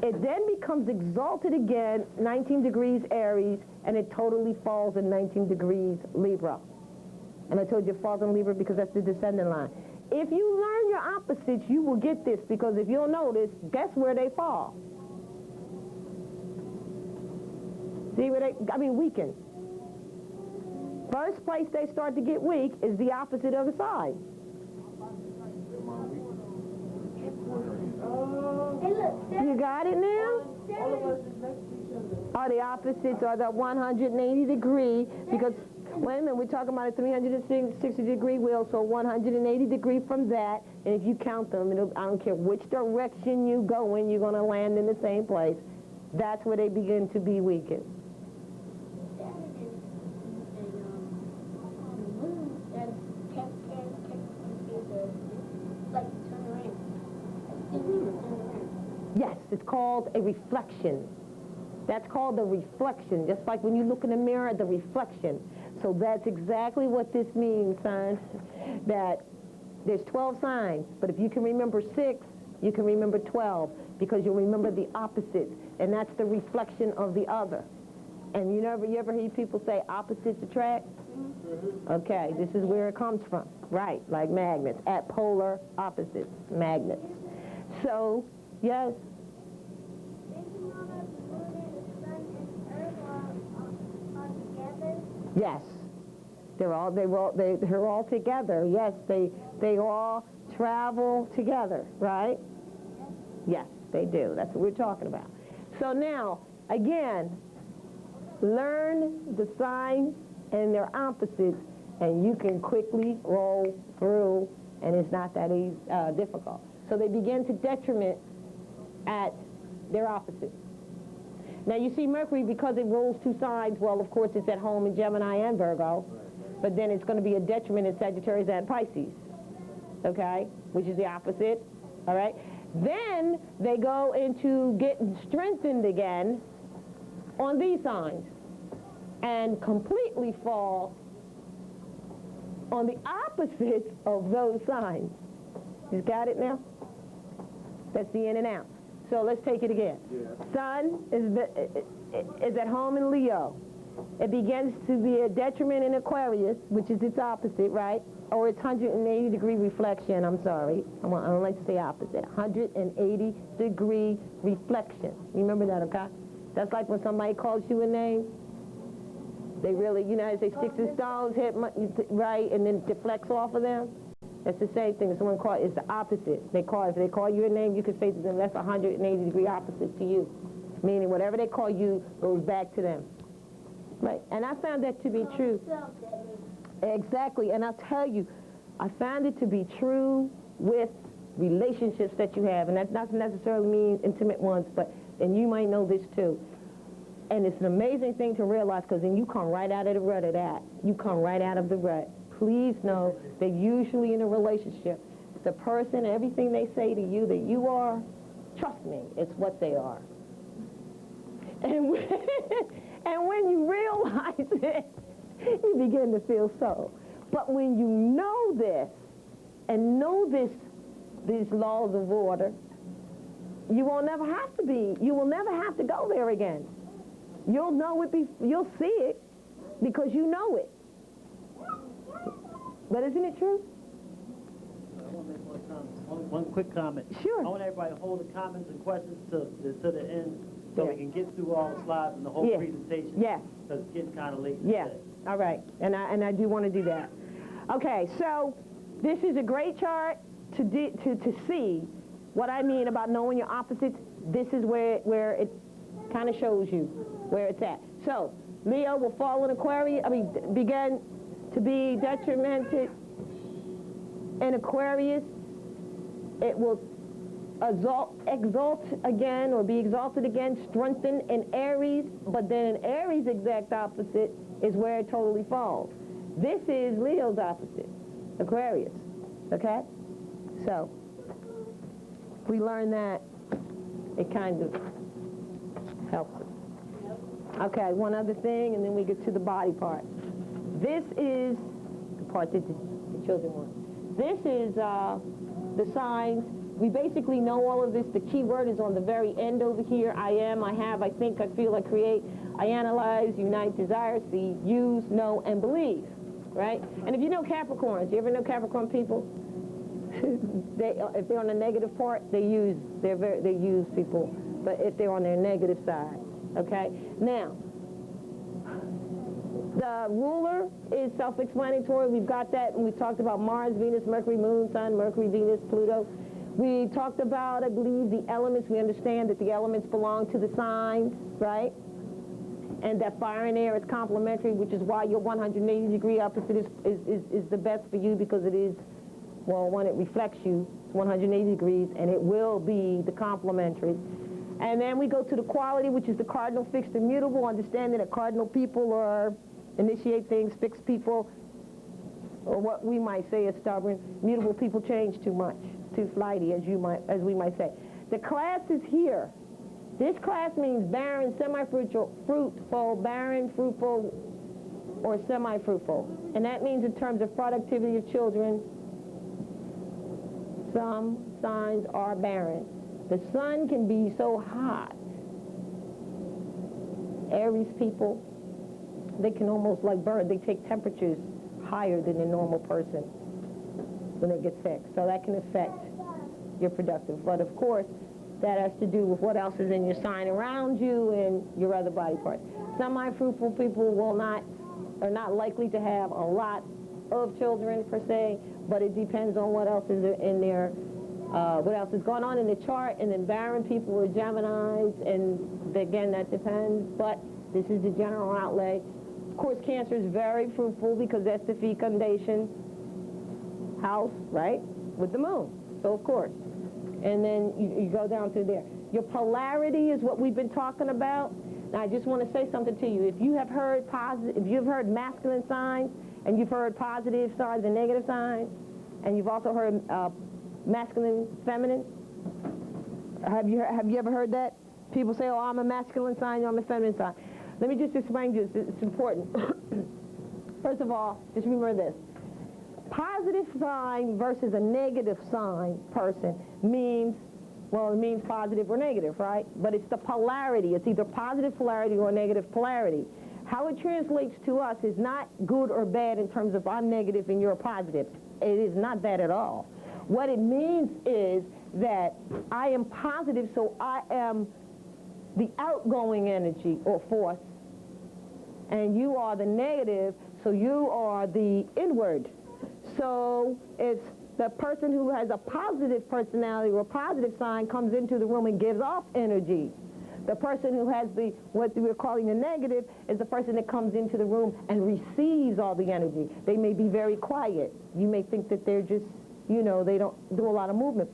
it then becomes exalted again, 19 degrees Aries, and it totally falls in 19 degrees Libra. And I told you it falls in Libra because that's the descendant line. If you learn your opposites, you will get this, because if you'll notice, guess where they fall? See where weaken. First place they start to get weak is the opposite of the side. You got it now? Oh, the opposites are the 180 degree, because, wait a minute, we're talking about a 360 degree wheel, so 180 degree from that, and if you count them, I don't care which direction you go in, you're going to land in the same place. That's where they begin to be weakened. Yes, it's called a reflection. That's called a reflection, just like when you look in the mirror, the reflection. So that's exactly what this means, son, that there's 12 signs, but if you can remember 6, you can remember 12, because you'll remember the opposites, and that's the reflection of the other. And you ever hear people say opposites attract? Okay, this is where it comes from. Right, like magnets, at polar opposites, magnets. So, yes. Yes, they're all together. Yes, they all travel together, right? Yes, they do. That's what we're talking about. So now, again, learn the signs and their opposites, and you can quickly roll through, and it's not that difficult. So they begin to detriment at their opposites. Now you see Mercury, because it rules 2 signs, well, of course it's at home in Gemini and Virgo, but then it's going to be a detriment in Sagittarius and Pisces, okay, which is the opposite, all right? Then they go into getting strengthened again on these signs and completely fall on the opposites of those signs. You got it now? That's the in and out. So let's take it again. Yeah. Sun is at home in Leo. It begins to be a detriment in Aquarius, which is its opposite, right? Or its 180 degree reflection, I'm sorry. I don't like to say opposite. 180 degree reflection. Remember that, okay? That's like when somebody calls you a name. They really, they sticks and stones, hit right, and then deflects off of them. That's the same thing. If someone it's the opposite. If they call you a name, you can say to them, that's 180 degree opposite to you. Meaning whatever they call you goes back to them. Right. And I found that to be true. Exactly. And I'll tell you, I found it to be true with relationships that you have. And that doesn't necessarily mean intimate ones, and you might know this too. And it's an amazing thing to realize, because then you come right out of the rut of that. You come right out of the rut. Please know that usually in a relationship, the person, everything they say to you that you are, trust me, it's what they are. And when you realize it, you begin to feel so. But when you know this, and know these laws of order, you will never have to go there again. You'll know it, you'll see it, because you know it. But isn't it true? I want to make one comment. One quick comment. Sure. I want everybody to hold the comments and questions to the end, so Yeah. we can get through all the slides and the whole presentation. Yes. Because it's getting kind of late. Yeah. All right. And I do want to do that. Okay. So this is a great chart to see what I mean about knowing your opposites. This is where it kind of shows you where it's at. So Leo will fall in Aquarius. Begin to be detrimented in Aquarius. It will exalt again, or be exalted again, strengthen in Aries, but then in Aries' exact opposite is where it totally falls. This is Leo's opposite, Aquarius, okay? So, if we learn that, it kind of helps us. Okay, one other thing, and then we get to the body part. This is the part that the children want. This is the signs. We basically know all of this. The key word is on the very end over here. I am, I have, I think, I feel, I create, I analyze, unite, desire, see, use, know, and believe, right? And if you know Capricorns, you ever know Capricorn people? If they're on the negative part, they use people, but if they're on their negative side, okay? Now, the ruler is self-explanatory. We've got that, and we talked about Mars, Venus, Mercury, Moon, Sun, Mercury, Venus, Pluto. We talked about, I believe, the elements. We understand that the elements belong to the signs, right? And that fire and air is complementary, which is why your 180-degree opposite is the best for you, because it is, well, when it reflects you, it's 180 degrees, and it will be the complementary. And then we go to the quality, which is the cardinal, fixed, and mutable, understanding that cardinal people are initiate things, fixed people, or what we might say is stubborn. Mutable people change too much, too flighty, as we might say. The class is here. This class means barren, semi-fruitful, barren, fruitful, or semi-fruitful. And that means in terms of productivity of children, some signs are barren. The sun can be so hot. Aries people, they can almost like burn. They take temperatures higher than a normal person when they get sick. So that can affect your productive. But of course, that has to do with what else is in your sign around you and your other body parts. Semi-fruitful people are not likely to have a lot of children per se, but it depends on what else is in there, what else is going on in the chart. And then barren people are Geminis, and again, that depends, but this is the general outlay. Of course, Cancer is very fruitful because that's the fecundation house, right, with the moon. So of course. And then you go down through there. Your polarity is what we've been talking about. Now, I just want to say something to you. If you have heard positive, if you've heard masculine signs, and you've heard positive signs and negative signs, and you've also heard masculine, feminine, have you ever heard that? People say, oh, I'm a masculine sign, I'm a feminine sign. Let me just explain to you, it's important. First of all, just remember this. Positive sign versus a negative sign person means, well, it means positive or negative, right? But it's the polarity. It's either positive polarity or negative polarity. How it translates to us is not good or bad in terms of I'm negative and you're positive. It is not that at all. What it means is that I am positive, so I am the outgoing energy or force, and you are the negative, so you are the inward. So it's the person who has a positive personality or a positive sign comes into the room and gives off energy. The person who has what we're calling the negative is the person that comes into the room and receives all the energy. They may be very quiet. You may think that they're just, they don't do a lot of movement,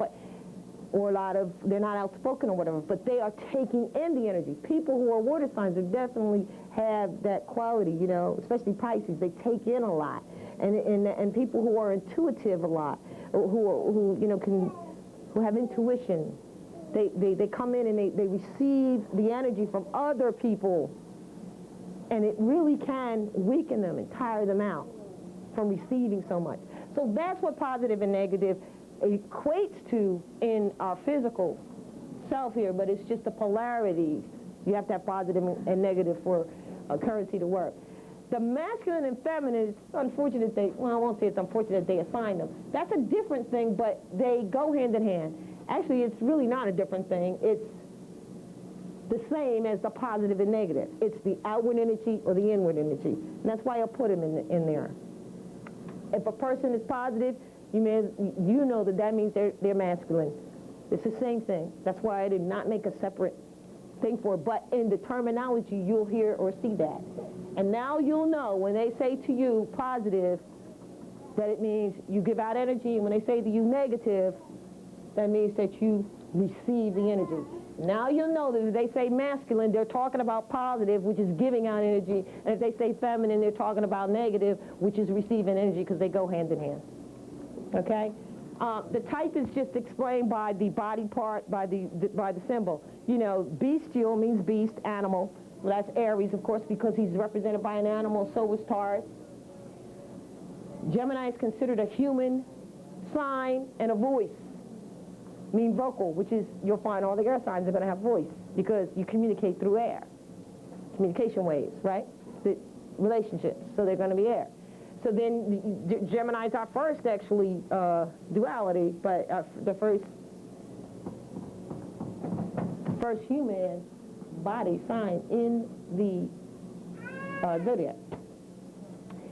they're not outspoken or whatever, but they are taking in the energy. People who are water signs definitely have that quality, especially Pisces. They take in a lot. And people who are intuitive a lot, who have intuition, they come in and they receive the energy from other people, and it really can weaken them and tire them out from receiving so much. So that's what positive and negative equates to in our physical self here, but it's just the polarities. You have to have positive and negative for currency to work. The masculine and feminine, it's unfortunate I won't say it's unfortunate they assign them. That's a different thing, but they go hand in hand. Actually, it's really not a different thing. It's the same as the positive and negative. It's the outward energy or the inward energy. And that's why I put them in there. If a person is positive, you know that means they're masculine. It's the same thing. That's why I did not make a separate thing for it. But in the terminology, you'll hear or see that. And now you'll know when they say to you positive, that it means you give out energy, and when they say to you negative, that means that you receive the energy. Now you'll know that if they say masculine, they're talking about positive, which is giving out energy, and if they say feminine, they're talking about negative, which is receiving energy, because they go hand in hand. Okay? The type is just explained by the body part, by the symbol. You know, bestial means beast, animal. Well, that's Aries, of course, because he's represented by an animal. So is Taurus. Gemini is considered a human sign and a voice. Mean vocal, which is, you'll find all the air signs are going to have voice because you communicate through air. Communication waves, right? The relationships, so they're going to be air. So then Gemini is our first, actually, duality, but the first human body sign in the Zodiac.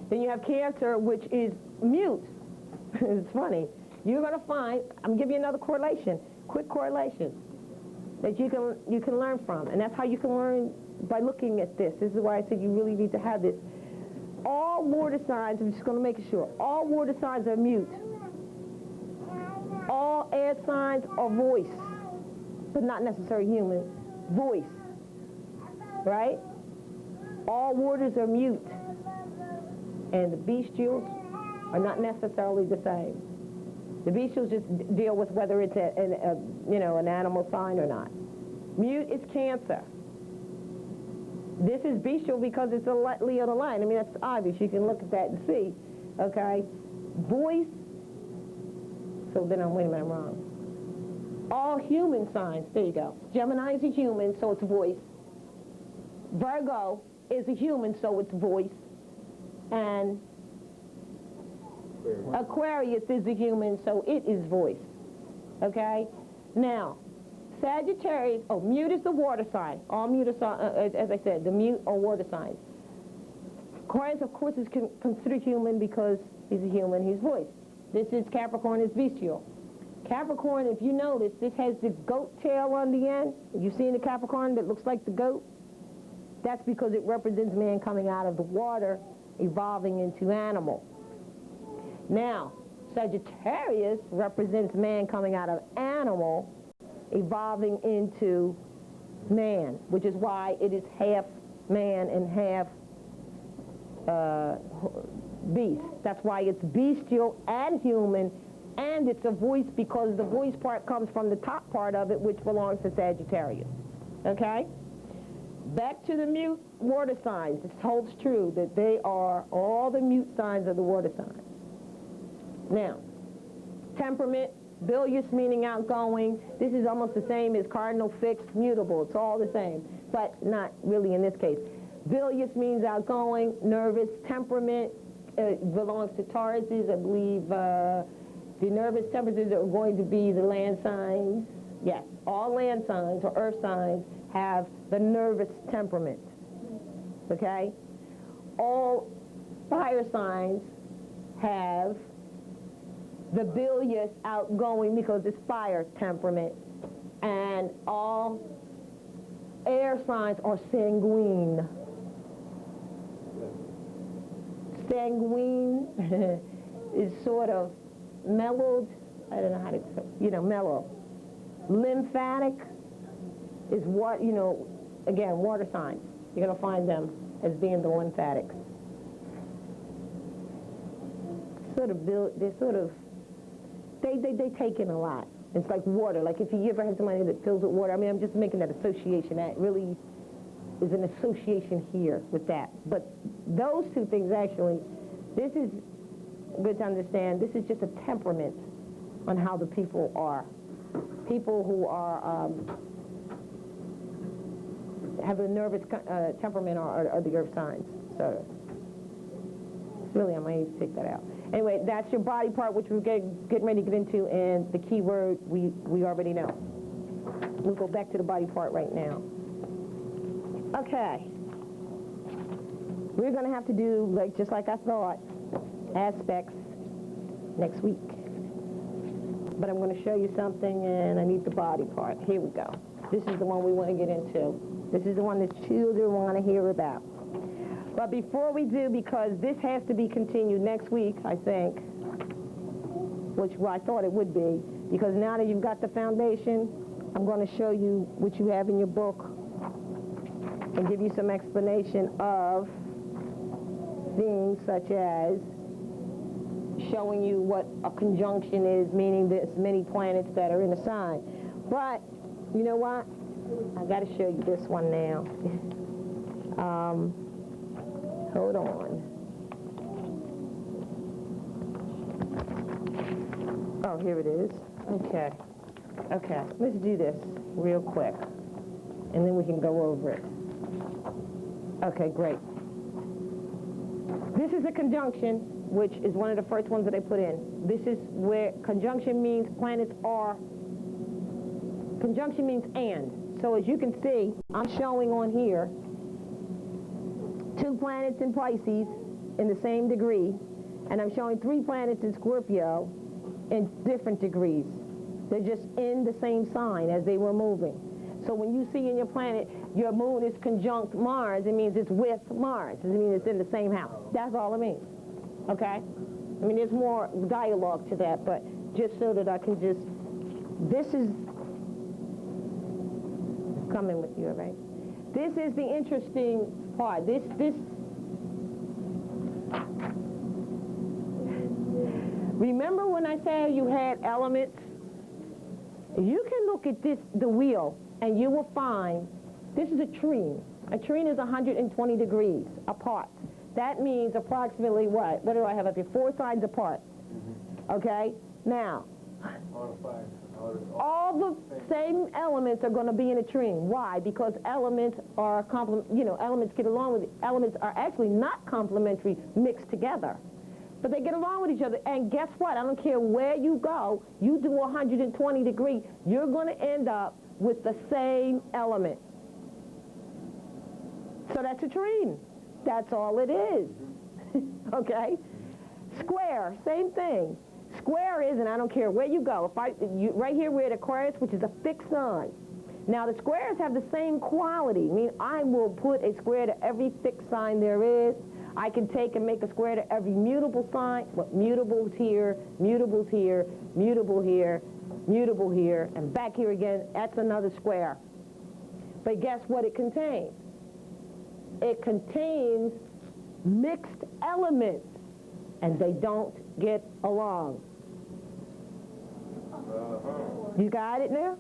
Then you have Cancer, which is mute. It's funny. You're going to find, I'm giving you another correlation, quick correlation, that you can learn from. And that's how you can learn, by looking at this. This is why I said you really need to have this. All water signs, I'm just going to make it sure, all water signs are mute. All air signs are voice, but not necessarily human. Voice, right? All waters are mute. And the bestials are not necessarily the same. The bestials just deal with whether it's an animal sign or not. Mute is Cancer. This is bestial because it's a Leo on the line. I mean, that's obvious. You can look at that and see. Okay? Voice. So then wait a minute, I'm wrong. All human signs. There you go. Gemini is a human, so it's voice. Virgo is a human, so it's voice. And Aquarius is a human, so it is voice. Okay? Now, Sagittarius, mute is the water sign. All mute are, as I said, the mute are water signs. Aquarius, of course, is considered human because he's a human, he's voice. This is Capricorn, is bestial. Capricorn, if you notice, this has the goat tail on the end. You see in the Capricorn that looks like the goat? That's because it represents man coming out of the water, evolving into animal. Now, Sagittarius represents man coming out of animal, evolving into man, which is why it is half man and half beast. That's why it's bestial and human, and it's a voice because the voice part comes from the top part of it, which belongs to Sagittarius. Okay? Back to the mute water signs. This holds true that they are all the mute signs of the water signs. Now, temperament, bilious meaning outgoing. This is almost the same as cardinal, fixed, mutable. It's all the same, but not really in this case. Bilious means outgoing, nervous. Temperament belongs to Tauruses. I believe the nervous temperatures are going to be the land signs. Yes, all land signs or earth signs have the nervous temperament. Okay? All fire signs have the bilious outgoing because it's fire temperament, and all air signs are sanguine. Sanguine is sort of mellowed, I don't know how to, mellow. Lymphatic is what, again, water signs. You're going to find them as being the lymphatics. They take in a lot. It's like water. Like if you ever have somebody that fills with water, I mean, I'm just making that association. That really is an association here with that. But those two things actually, this is good to understand. This is just a temperament on how the people are. People who are have a nervous temperament are the earth signs. So really, I might take that out. Anyway, that's your body part, which we're getting ready to get into, and the key word we already know. We'll go back to the body part right now. Okay. We're going to have to do, just like I thought, aspects next week. But I'm going to show you something, and I need the body part. Here we go. This is the one we want to get into. This is the one that children want to hear about. But before we do, because this has to be continued next week, I think, which I thought it would be, because now that you've got the foundation, I'm going to show you what you have in your book and give you some explanation of things such as showing you what a conjunction is, meaning there's many planets that are in a sign. But, you know what? I got to show you this one now. Hold on. Oh, here it is. Okay. Okay, let's do this real quick, and then we can go over it. Okay, great. This is a conjunction, which is one of the first ones that I put in. This is where conjunction means planets are, conjunction means and. So as you can see, I'm showing on here 2 planets in Pisces in the same degree, and I'm showing 3 planets in Scorpio in different degrees. They're just in the same sign as they were moving. So when you see in your planet, your moon is conjunct Mars, it means it's with Mars. It means it's in the same house. That's all it means, okay? I mean, there's more dialogue to that, but just so that I can just, this is coming with you, all right? This is the interesting part. This remember when I said you had elements? You can look at this, the wheel, and you will find this is a trine. A trine is 120 degrees apart. That means approximately what? What do I have up here? 4 sides apart. Okay? Now, all the same elements are going to be in a trine. Why? Because elements are elements get along with elements are actually not complementary mixed together. But they get along with each other, and guess what? I don't care where you go, you do 120 degree, you're going to end up with the same element. So that's a trine. That's all it is. Okay? Square, same thing. Square is, and I don't care where you go, right here we're at Aquarius, which is a fixed sign. Now the squares have the same quality. I mean, I will put a square to every fixed sign there is. I can take and make a square to every mutable sign. Well, mutables here, mutables here, mutable here, mutable here, and back here again. That's another square. But guess what it contains? It contains mixed elements, and they don't get along. You got it now?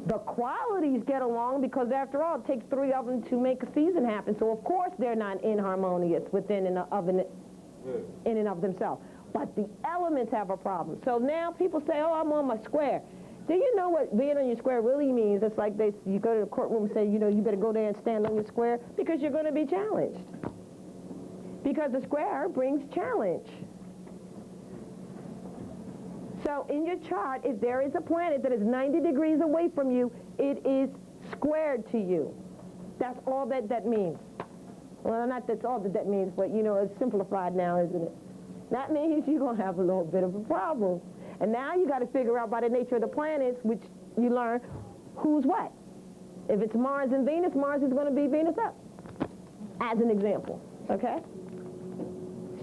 The qualities get along because, after all, it takes 3 of them to make a season happen. So, of course, they're not inharmonious within in and of themselves. But the elements have a problem. So now people say, oh, I'm on my square. Do you know what being on your square really means? It's like you go to the courtroom and say, you better go there and stand on your square because you're going to be challenged. Because the square brings challenge. So in your chart, if there is a planet that is 90 degrees away from you, it is squared to you. That's all that means. Well, not that's all that means, but, it's simplified now, isn't it? That means you're going to have a little bit of a problem. And now you got to figure out by the nature of the planets, which you learn, who's what. If it's Mars and Venus, Mars is going to be Venus up, as an example, okay?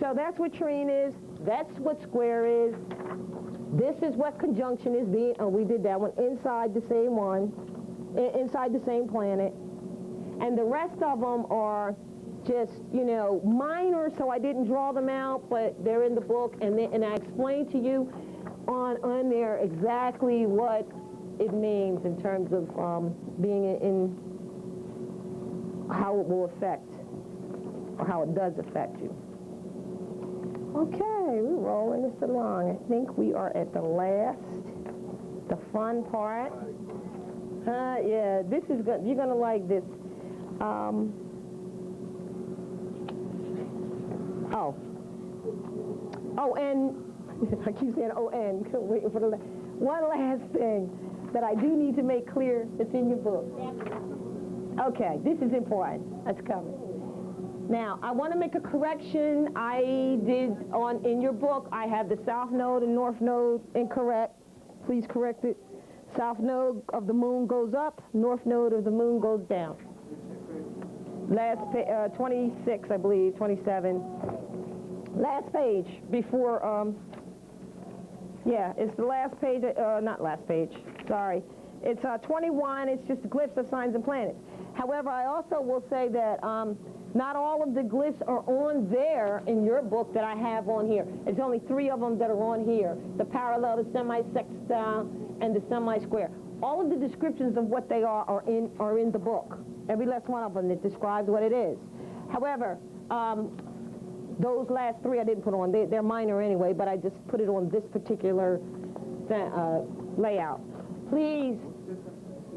So that's what trine is. That's what square is. This is what conjunction is being, we did that one, inside the same one, inside the same planet. And the rest of them are just, minor, so I didn't draw them out, but they're in the book, and I explained to you on there exactly what it means in terms of being in how it will affect, or how it does affect you. Okay, we're rolling this along. I think we are at the fun part. Yeah, this is good. You're going to like this. And I keep saying O-N, waiting for the one last thing that I do need to make clear that's in your book. Okay, this is important. That's coming. Now, I want to make a correction. I did in your book, I have the south node and north node incorrect. Please correct it. South node of the moon goes up, north node of the moon goes down. Last 26, I believe, 27. Last page before Yeah, it's the last page, not last page, sorry. It's 21, it's just glyphs of signs and planets. However, I also will say that not all of the glyphs are on there in your book that I have on here. It's only 3 of them that are on here. The parallel, the semi-sextile, and the semi-square. All of the descriptions of what they are in the book. Every last one of them that describes what it is. However, those last 3 I didn't put on. They're minor anyway, but I just put it on this particular layout. Please,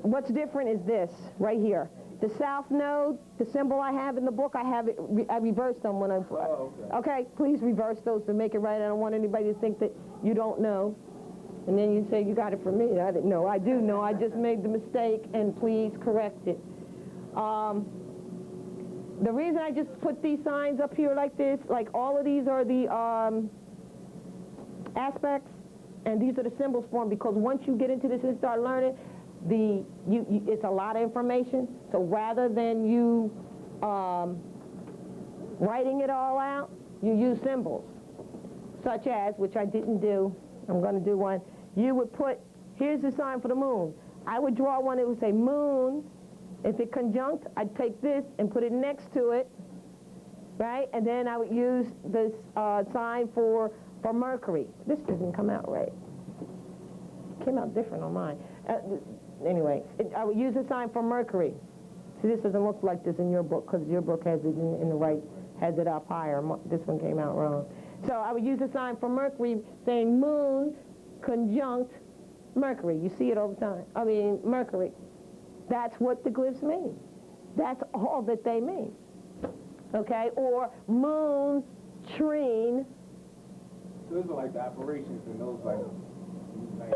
what's different is this right here. The south node, the symbol I have in the book, I reversed them when I... Oh, okay. Okay, please reverse those to make it right. I don't want anybody to think that you don't know. And then you say, you got it from me. I didn't know. I do know. I just made the mistake, and please correct it. The reason I just put these signs up here like this, like all of these are the aspects, and these are the symbols for them, because once you get into this and start learning, it's a lot of information. So rather than you writing it all out, you use symbols, such as, which I didn't do, I'm going to do one. You would put, here's the sign for the moon. I would draw one that would say moon. If it conjunct, I'd take this and put it next to it, right? And then I would use this sign for Mercury. This doesn't come out right. It came out different on mine. Anyway, I would use a sign for Mercury. See, this doesn't look like this in your book, because your book has it in the right, has it up higher. This one came out wrong. So I would use a sign for Mercury saying moon conjunct Mercury. You see it all the time. I mean, Mercury. That's what the glyphs mean. That's all that they mean. Okay? Or moon trine. So those are like the operations and those like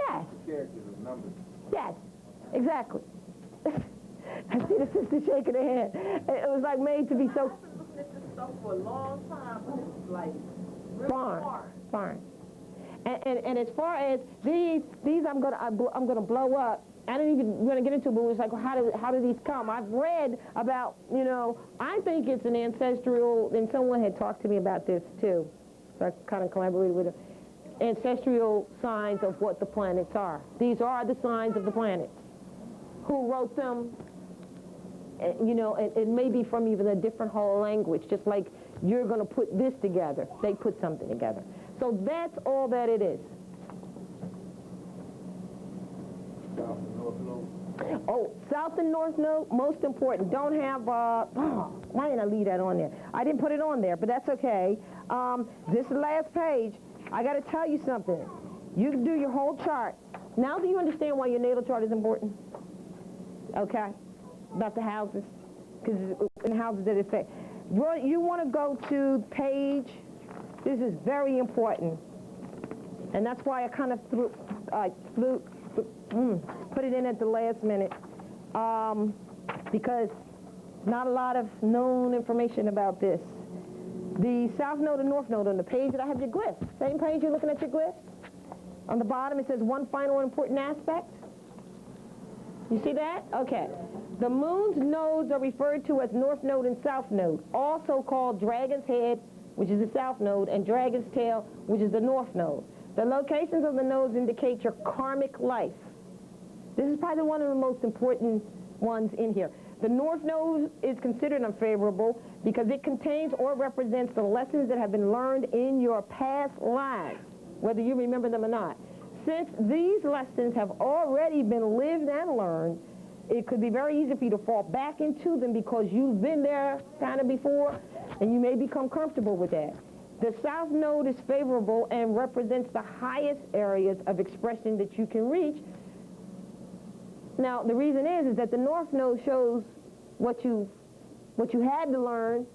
Yes. characters of numbers. Yes, exactly. I see the sister shaking her head. It was like made to be so... I've been looking at this stuff for a long time, but it's like real Foreign. And as far as these I'm gonna blow up. I didn't even want to get into it, but it was like, well, how do these come? I've read about, I think it's an ancestral, and someone had talked to me about this too, so I kind of collaborated with them. Ancestral signs of what the planets are. These are the signs of the planets. Who wrote them? It may be from even a different whole language, just like you're going to put this together. They put something together. So that's all that it is. South and North Node. Oh, South and North Node, most important. Don't have, why didn't I leave that on there? I didn't put it on there, but that's okay. This last page, I got to tell you something. You can do your whole chart. Now do you understand why your natal chart is important? Okay? About the houses. Because in houses that affect. You want to go to page, this is very important. And that's why I kind of put it in at the last minute. Because not a lot of known information about this. The South Node and North Node on the page that I have your glyphs. Same page you're looking at your glyphs. On the bottom it says one final important aspect. You see that? Okay. The moon's nodes are referred to as North Node and South Node, also called Dragon's Head, which is the South Node, and Dragon's Tail, which is the North Node. The locations of the nodes indicate your karmic life. This is probably one of the most important ones in here. The North Node is considered unfavorable because it contains or represents the lessons that have been learned in your past lives, whether you remember them or not. Since these lessons have already been lived and learned, it could be very easy for you to fall back into them because you've been there kind of before, and you may become comfortable with that. The South Node is favorable and represents the highest areas of expression that you can reach. Now, the reason is that the North Node shows what you had to learn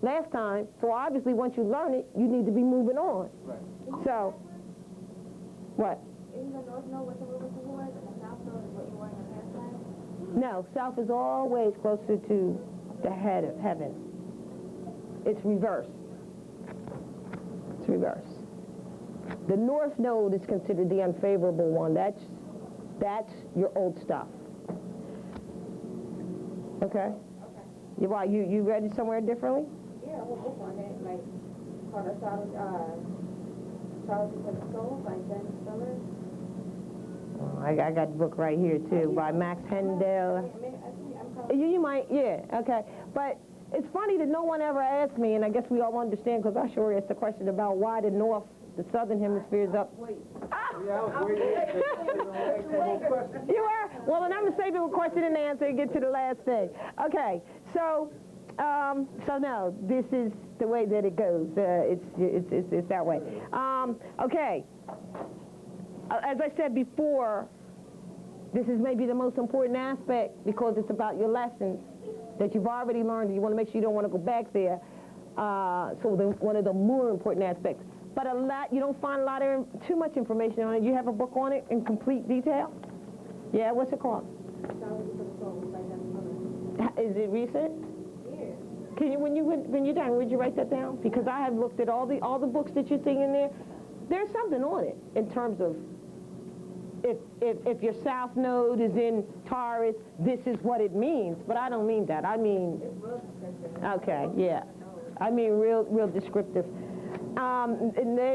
last time, so obviously once you learn it, you need to be moving on. Right. So, what? Isn't the North Node what you were looking for, and the South Node is what you want on the left side? No, South is always closer to the head of heaven. It's reverse. It's reverse. The North Node is considered the unfavorable one. That's your old stuff. Okay? Okay. Why, you read it somewhere differently? Yeah, what book on it? Like, called Astrology, Astrology for the Soul by Jen Spiller. I got the book right here, too, by Max Hendel. You might, yeah, okay. But it's funny that no one ever asked me, and I guess we all understand, because I sure asked the question about why the southern hemisphere is up. Yeah, I was waiting. You were? Well, then I'm going to save it with question and answer and get to the last thing. Okay, so no, this is the way that it goes. It's that way. Okay. As I said before, this is maybe the most important aspect because it's about your lessons that you've already learned and you want to make sure you don't want to go back there. One of the more important aspects. But you don't find too much information on it. You have a book on it in complete detail? Yeah, what's it called? Astrology for the Soul by Jen Spiller. Is it recent? Yeah. Can you, when you're done, would you write that down? Because I have looked at all the books that you're seeing in there. There's something on it in terms of if your south node is in Taurus, this is what it means. But I don't mean that. I mean, okay, yeah. I mean real descriptive.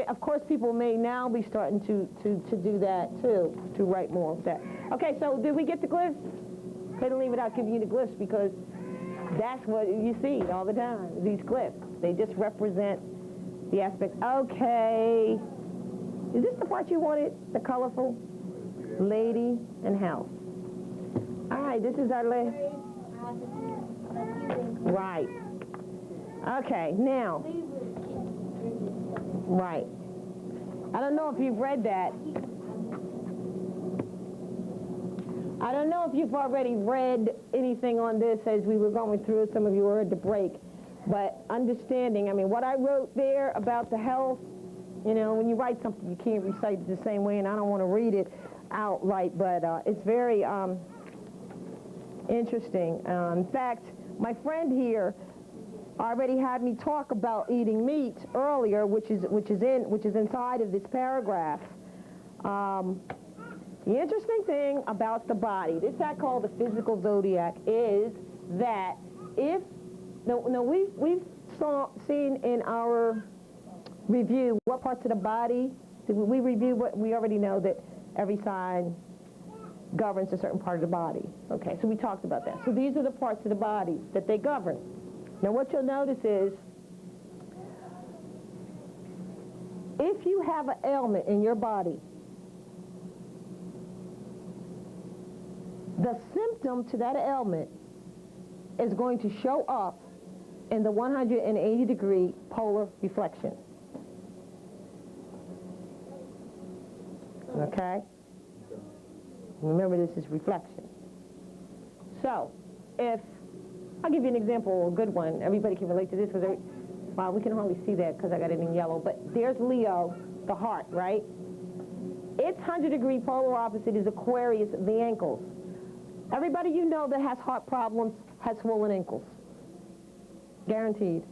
Of course, people may now be starting to do that too, to write more of that. Okay, so did we get the glyphs? Couldn't leave without giving you the glyphs because that's what you see all the time. These glyphs, they just represent the aspects. Okay, is this the part you wanted? The colorful lady and house. All right, this is our lady. Right. Okay, now. Right. I don't know if you've read that. I don't know if you've already read anything on this as we were going through it. Some of you were at the break. But understanding, I mean, what I wrote there about the health, you know, when you write something, you can't recite it the same way, and I don't want to read it outright, but it's very interesting. In fact, my friend here already had me talk about eating meat earlier, which is inside of this paragraph. The interesting thing about the body, this I call the physical zodiac, is that we've seen in our review what parts of the body. Did we review what we already know that every sign governs a certain part of the body? Okay, so we talked about that. So these are the parts of the body that they govern. Now what you'll notice is, if you have an ailment in your body, the symptom to that ailment is going to show up in the 180-degree polar reflection. Okay? Remember, this is reflection. So, I'll give you an example, a good one. Everybody can relate to this. Well, we can hardly see that because I got it in yellow. But there's Leo, the heart, right? Its 100-degree polar opposite is Aquarius, the ankles. Everybody you know that has heart problems has swollen ankles. Guaranteed.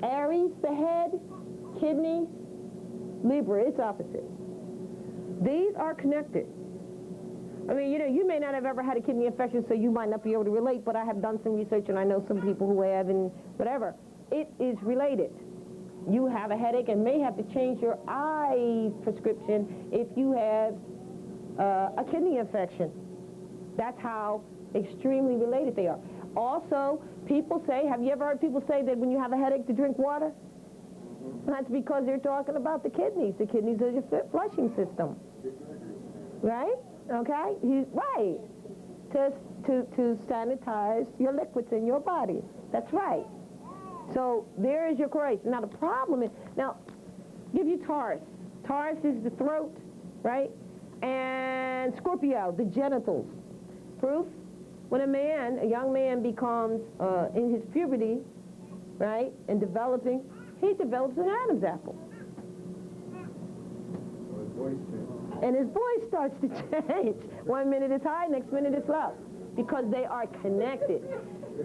Aries, the head, kidney, Libra, it's opposite. These are connected. I mean, you know, you may not have ever had a kidney infection, so you might not be able to relate, but I have done some research, and I know some people who have, and whatever. It is related. You have a headache and may have to change your eye prescription if you have a kidney infection. That's how extremely related they are. Also, people say, have you ever heard people say that when you have a headache to drink water? That's because they're talking about the kidneys. The kidneys are your flushing system. Right? Okay? Right. To sanitize your liquids in your body. That's right. So there is your correlation. Now the problem is, now give you Taurus. Taurus is the throat, right? And Scorpio, the genitals. Proof? When a young man becomes in his puberty, right, and developing, he develops an Adam's apple. And his voice starts to change. 1 minute it's high, next minute it's low, because they are connected.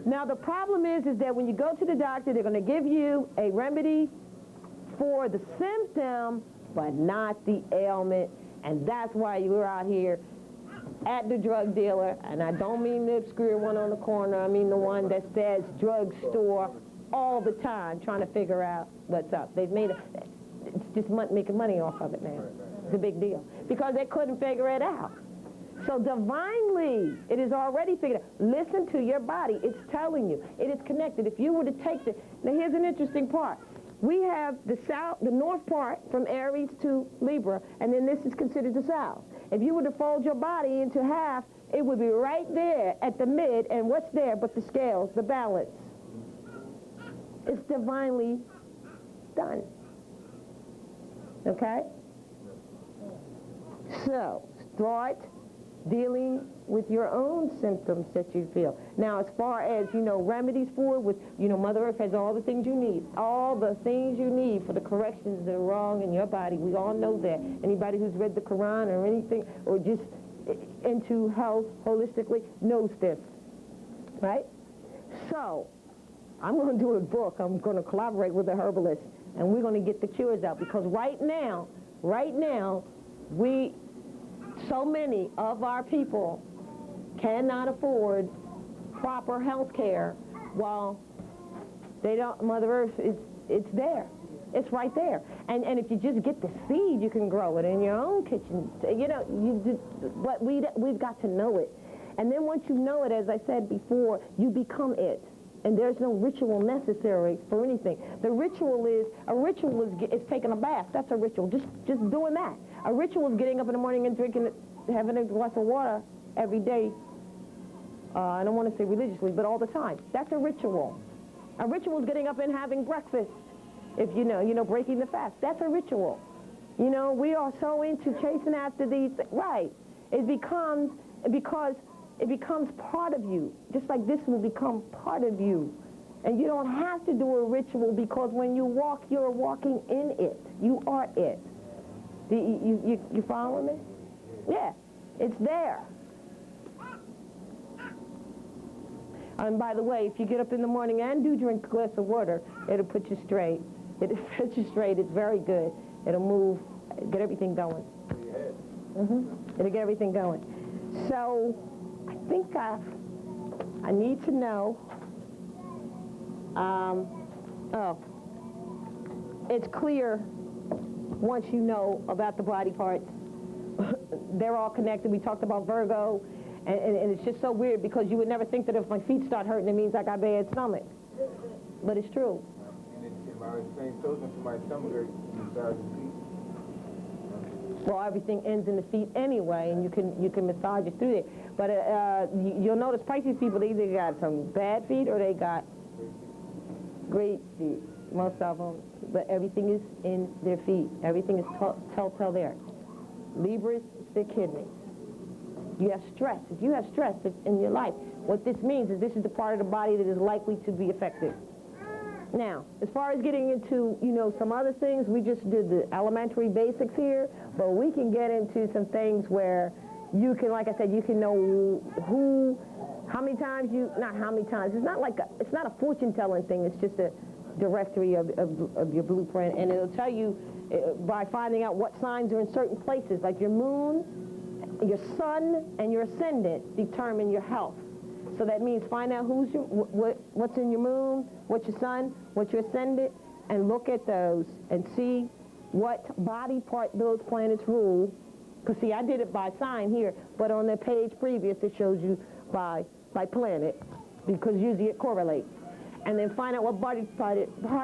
Now the problem is that when you go to the doctor, they're going to give you a remedy for the symptom, but not the ailment, and that's why you're out here at the drug dealer, and I don't mean the obscure one on the corner, I mean the one that says drugstore all the time trying to figure out what's up. They've made it's just making money off of it now. It's a big deal. Because they couldn't figure it out. So divinely, it is already figured out. Listen to your body. It's telling you. It is connected. If you were to take the... Now, here's an interesting part. We have the north part from Aries to Libra, and then this is considered the south. If you were to fold your body into half, it would be right there at the mid, and what's there but the scales, the balance? It's divinely done. Okay? So, start dealing with your own symptoms that you feel. Now, as far as, remedies for it, with, Mother Earth has all the things you need. All the things you need for the corrections that are wrong in your body. We all know that. Anybody who's read the Quran or anything, or just into health holistically, knows this. Right? So, I'm going to do a book. I'm going to collaborate with a herbalist, and we're going to get the cures out. Because right now, so many of our people cannot afford proper health care while they don't, Mother Earth it's there. It's right there. And if you just get the seed, you can grow it in your own kitchen. But we've got to know it. And then once you know it, as I said before, you become it. And there's no ritual necessary for anything. A ritual is taking a bath. That's a ritual. Just doing that. A ritual is getting up in the morning and having a glass of water every day. I don't want to say religiously, but all the time. That's a ritual. A ritual is getting up and having breakfast. If breaking the fast. That's a ritual. We are so into chasing after these. Right. It becomes part of you, just like this will become part of you. And you don't have to do a ritual, because when you walk, you're walking in it. You are it. You following me? Yeah, it's there. And by the way, if you get up in the morning and do drink a glass of water, it'll put you straight. It'll put you straight. It's very good. It'll move, get everything going. It'll get everything going. So, I think I need to know, it's clear once you know about the body parts. They're all connected. We talked about Virgo, and it's just so weird, because you would never think that if my feet start hurting, it means I got bad stomach. But it's true. And by the same token, for my stomach hurts inside the feet. Well, everything ends in the feet anyway, and you can massage it through there. But you'll notice Pisces people, they either got some bad feet or they got great feet, most of them. But everything is in their feet. Everything is telltale there. Libras, their kidneys. You have stress. If you have stress in your life, what this means is this is the part of the body that is likely to be affected. Now, as far as getting into, some other things, we just did the elementary basics here, but we can get into some things where you can, like I said, you can know how many times not how many times. It's not a fortune-telling thing. It's just a directory of your blueprint, and it'll tell you by finding out what signs are in certain places, like your moon, your sun, and your ascendant determine your health. So that means find out what's in your moon, what's your sun, what's your ascendant, and look at those and see what body part those planets rule. Because, see, I did it by sign here, but on the page previous, it shows you by planet, because usually it correlates. And then find out what body part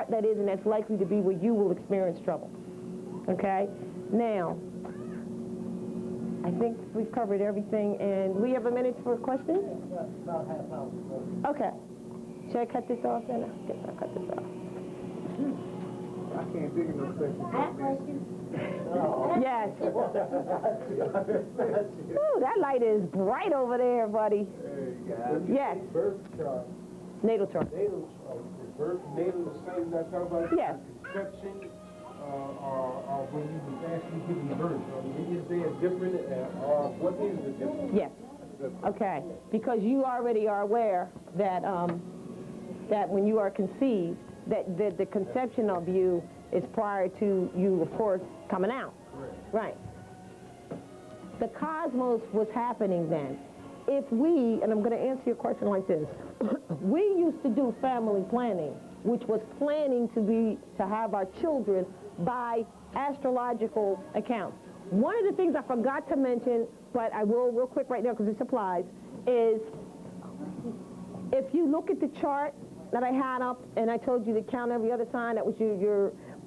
that is, and that's likely to be where you will experience trouble. Okay? Now, I think we've covered everything, and we have a minute for questions? About half hour. Okay. Should I cut this off then? I guess I'll cut this off. I can't think of no questions. I have questions. Yes. Ooh, that light is bright over there, buddy. Yes. Birth chart. Natal chart. Birth, natal, the same that I talk about? Yes. Conception, or when you was actually giving birth. Is there a different, or what is the difference? Yes. Okay. Because you already are aware that that when you are conceived, that the conception of you is prior to you, of course, coming out. Correct. Right. The cosmos was happening then. If we, and I'm going to answer your question like this, we used to do family planning which was planning to have our children by astrological accounts. One of the things I forgot to mention, but I will real quick right now because this applies, is if you look at the chart that I had up and I told you to count every other sign, that was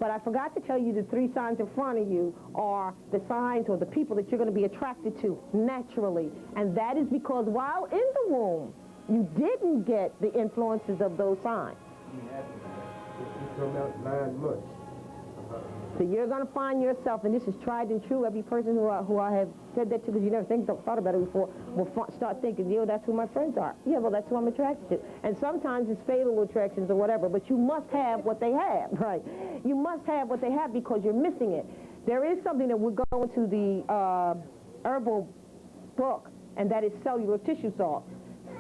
but I forgot to tell you the 3 signs in front of you are the signs or the people that you're going to be attracted to naturally. And that is because while in the womb, you didn't get the influences of those signs. You come out 9 months. So you're going to find yourself, and this is tried and true, every person who I have said that to, because you never thought about it before, will start thinking, that's who my friends are. Yeah, well, that's who I'm attracted to. And sometimes it's fatal attractions or whatever, but you must have what they have, right? You must have what they have because you're missing it. There is something that we're going to the herbal book, and that is cellular tissue salt.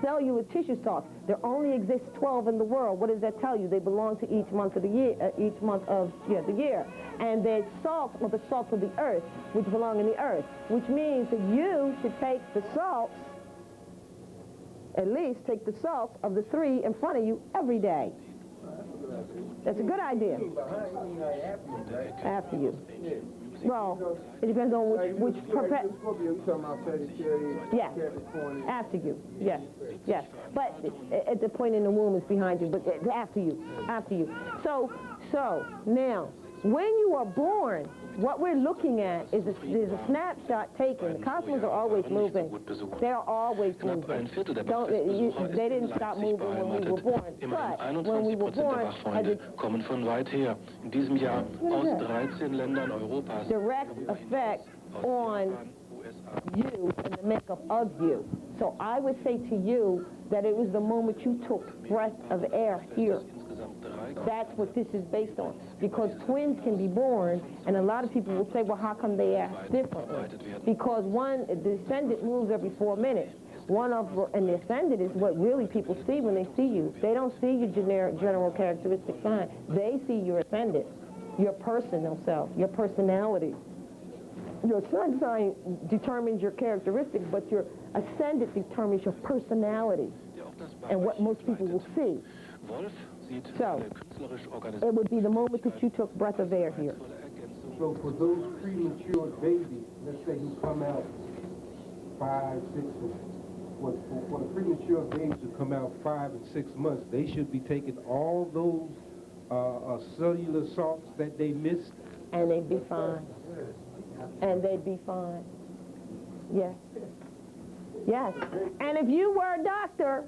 Cellular tissue salts. There only exists 12 in the world. What does that tell you? They belong to each month of the year, the year. And they're salts, or the salts of the earth, which belong in the earth, which means that you should take the salts, at least take the salts of the 3 in front of you every day. That's a good idea. After you. Well, it depends on which Scorpio, you talking about Sagittarius, yes, Capricorn. after you, yes. But at the point in the womb is behind you, but after you. So now, when you are born, what we're looking at is there's a snapshot taken. The cosmos are always moving. They're always moving. They didn't stop moving when we were born. But when we were born, kommen von weit her. In diesem Jahr aus 13 Ländern Europas. Direct effect on you and the makeup of you. So I would say to you that it was the moment you took breath of air here. That's what this is based on. Because twins can be born, and a lot of people will say, well, how come they act differently? Because the ascendant moves every 4 minutes. And the ascendant is what really people see when they see you. They don't see your general characteristic sign. They see your ascendant, your personal self, your personality. Your sun sign determines your characteristics, but your ascendant determines your personality and what most people will see. So, it would be the moment that you took breath of air here. So for those premature babies, let's say who come out 5, 6, for the premature babies who come out 5 and 6 months, they should be taking all those cellular salts that they missed. And they'd be fine. And they'd be fine. Yes. Yes. And if you were a doctor,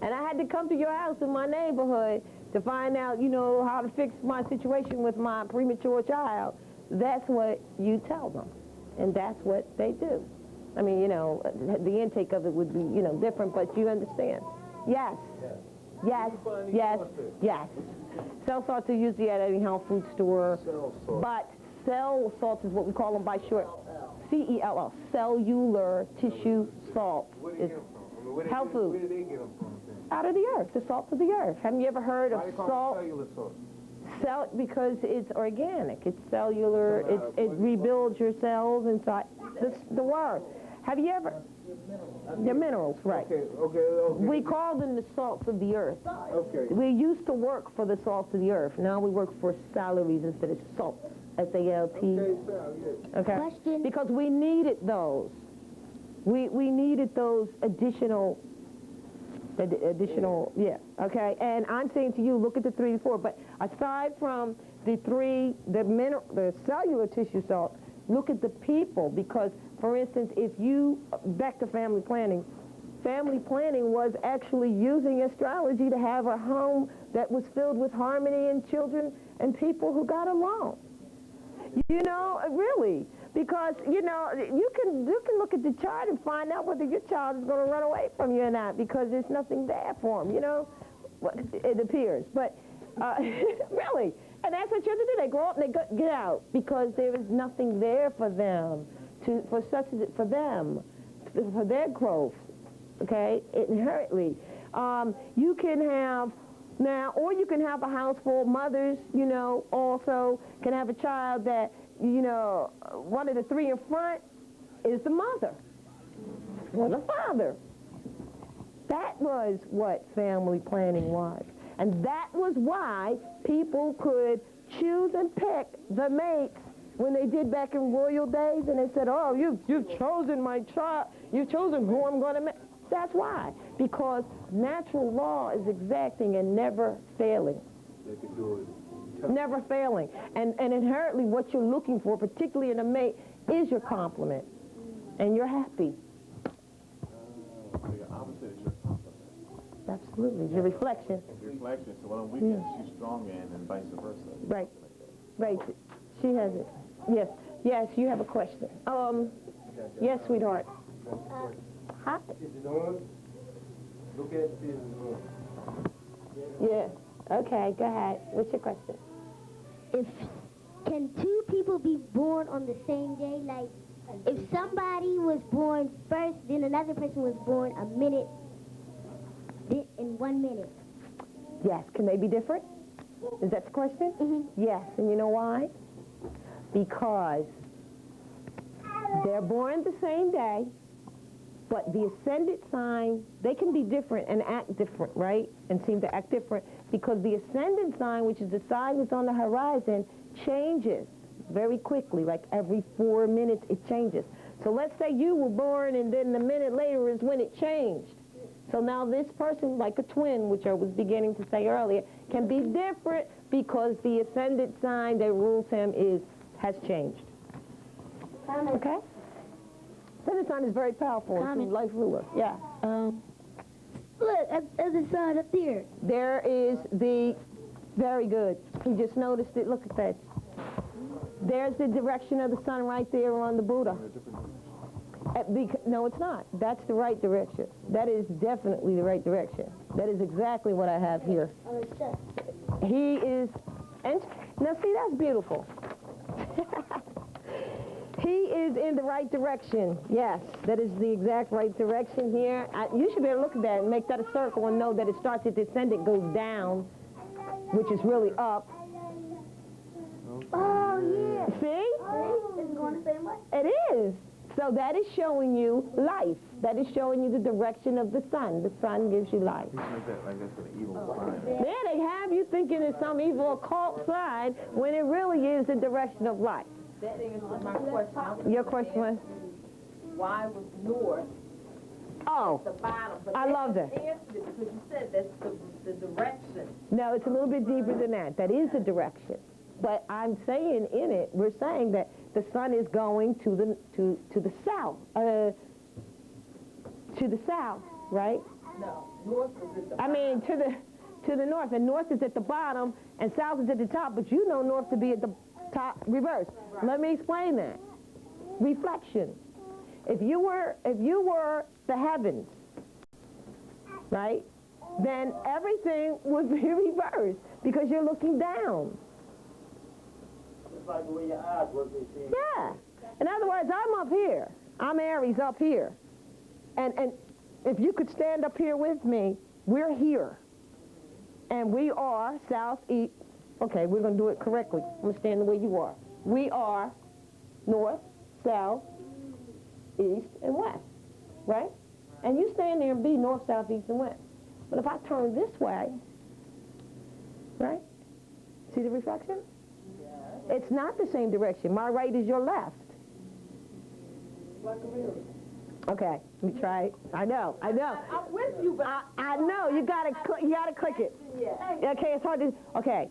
and I had to come to your house in my neighborhood to find out, how to fix my situation with my premature child, that's what you tell them. And that's what they do. I mean, the intake of it would be, different, but you understand. Yes. Yes. Yes. Yes. Cell salts are usually at any health food store. But cell salts is what we call them by short. CELL, cellular tissue salts. Health food. Where do they get them from? Out of the earth, the salts of the earth. Haven't you ever heard of salt? Cellular salt. Because it's organic, it's cellular, it rebuilds your cells inside the word. Have you ever? They're minerals, right. Okay. We call them the salts of the earth. Okay. We used to work for the salts of the earth. Now we work for salaries instead of salts. S-A-L-T. Okay. Question. Because we needed those. We needed those additional, okay? And I'm saying to you, look at the 3 and 4. But aside from the cellular tissue salt, look at the people. Because, for instance, back to family planning was actually using astrology to have a home that was filled with harmony and children and people who got along. Really. Because, you can look at the chart and find out whether your child is going to run away from you or not, because there's nothing there for them, it appears. But, really, and that's what children do. They grow up and they get out because there is nothing there for them, for their growth, okay, inherently. You can have a house full of mothers, also can have a child that, one of the 3 in front is the mother or the father. That was what family planning was. And that was why people could choose and pick the mates when they did back in royal days, and they said, oh, you've chosen my child, you've chosen who I'm going to marry. That's why, because natural law is exacting and never failing. They could do it. Never failing. And inherently what you're looking for, particularly in a mate, is your complement. And you're happy. So your opposite is your compliment. Absolutely. Your reflection. Reflection. So on weekends she's stronger and vice versa. Right. Right. She has it. Yes. Yes, you have a question. Yes, sweetheart. Hi. Is it on? Look at this. Yeah. Okay, go ahead. What's your question? Can two people be born on the same day? Like, if somebody was born first, then another person was born a minute, in 1 minute. Yes. Can they be different? Is that the question? Mm-hmm. Yes. And you know why? Because they're born the same day, but the ascendant sign, they can be different and act different, right? And seem to act different because the ascendant sign, which is the sign that's on the horizon, changes very quickly, like every 4 minutes it changes. So let's say you were born and then a minute later is when it changed. So now this person, like a twin, which I was beginning to say earlier, can be different because the ascendant sign that rules him has changed. Okay? Ascendant sign is very powerful. It's a life ruler. Yeah. Look, there's a sign up there. There is the, very good. You just noticed it. Look at that. There's the direction of the sun right there on the Buddha. No, it's not. That's the right direction. That is definitely the right direction. That is exactly what I have here. He is, and now see, that's beautiful. He is in the right direction. Yes, that is the exact right direction here. You should be able to look at that and make that a circle and know that it starts at the ascendant, goes down, which is really up. Oh, yeah. See? It's going the same way? It is. So that is showing you life. That is showing you the direction of the sun. The sun gives you life. Like that's an evil sign. There they have you thinking it's some evil occult sign when it really is the direction of life. That answers my question. Your question was? Why was north Oh, the bottom? But I love that. You answered it because you said that's the direction. No, it's a little bit deeper than that. That is the direction. But I'm saying in it, we're saying that the sun is going to the south. To the south, right? No, north was at the I mean, to the north. And north is at the bottom, and south is at the top. But you know north to be at the top, reverse. Right. Let me explain that. Reflection. If you were the heavens, right? Then everything would be reversed because you're looking down. It's like the way your eyes work, they see. Yeah. In other words, I'm up here. I'm Aries up here. And if you could stand up here with me, we're here. And we are southeast. Okay, we're going to do it correctly. I'm going to stand the way you are. We are north, south, east, and west. Right? And you stand there and be north, south, east, and west. But if I turn this way, right? See the reflection? It's not the same direction. My right is your left. Okay, let me try it. I know. I'm with you, but I know. You gotta click it. Yeah. Okay, it's hard to. Okay,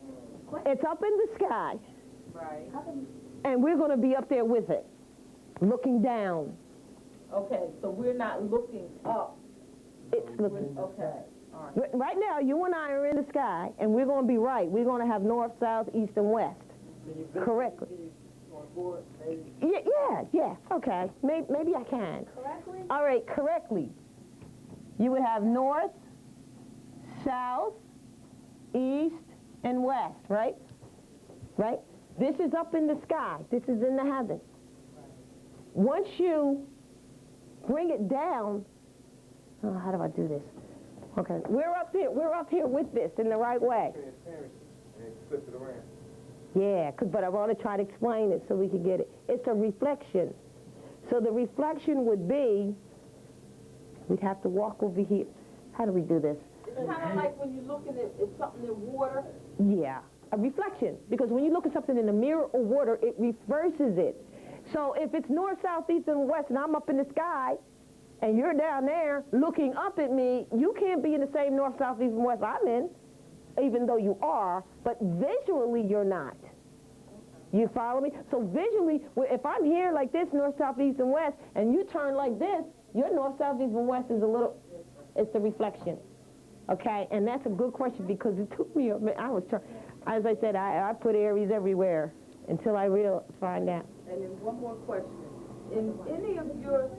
it's up in the sky, Right. and we're gonna be up there with it, looking down. Okay, so we're not looking up. It's looking. Okay. All right. Right now, you and I are in the sky, and we're gonna be right. We're gonna have north, south, east, and west. Correctly. Yeah. Okay. Maybe I can. Correctly? All right, correctly. You would have north, south, east, and west, right? Right? This is up in the sky. This is in the heavens. Once you bring it down, how do I do this? Okay, we're up here with this in the right way. Flip it around. Yeah, but I want to try to explain it so we can get it. It's a reflection. So the reflection would be, we'd have to walk over here. How do we do this? kind of like when you're looking at something in water. Yeah, a reflection. Because when you look at something in a mirror or water, it reverses it. So if it's north, south, east, and west, and I'm up in the sky, and you're down there looking up at me, you can't be in the same north, south, east, and west I'm in, even though you are, but visually you're not. You follow me? So visually, if I'm here like this, north, south, east, and west, and you turn like this, your north, south, east, and west is it's the reflection. Okay? And that's a good question because it took me, I was trying, as I said, I put Aries everywhere until I find out. And then one more question. In any of your,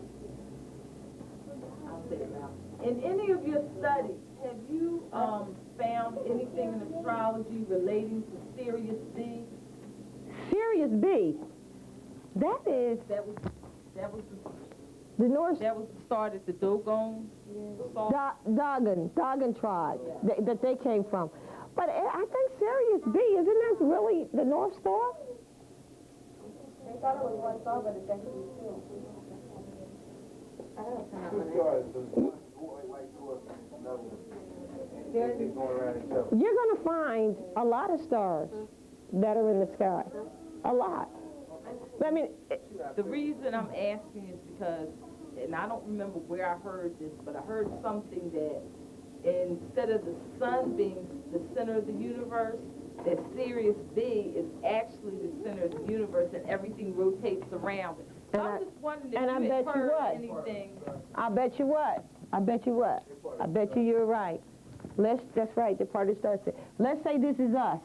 I'll say it now, in any of your studies, have you found anything in astrology relating to Sirius B? Sirius B, that was the North. That was the start at the Dogon. Dogon tribe that they came from. But I think Sirius B, isn't that really the North Star? They thought it was one star, but it's actually two. I don't know. Two stars, so going like towards another one. They going around each other. You're going to find a lot of stars that are in the sky. A lot. I mean, The reason I'm asking is because, and I don't remember where I heard this, but I heard something that instead of the sun being the center of the universe, that Sirius B is actually the center of the universe and everything rotates around it. So I'm just wondering if you had heard anything. I bet you you're right. That's right, the party starts it. Let's say this is us,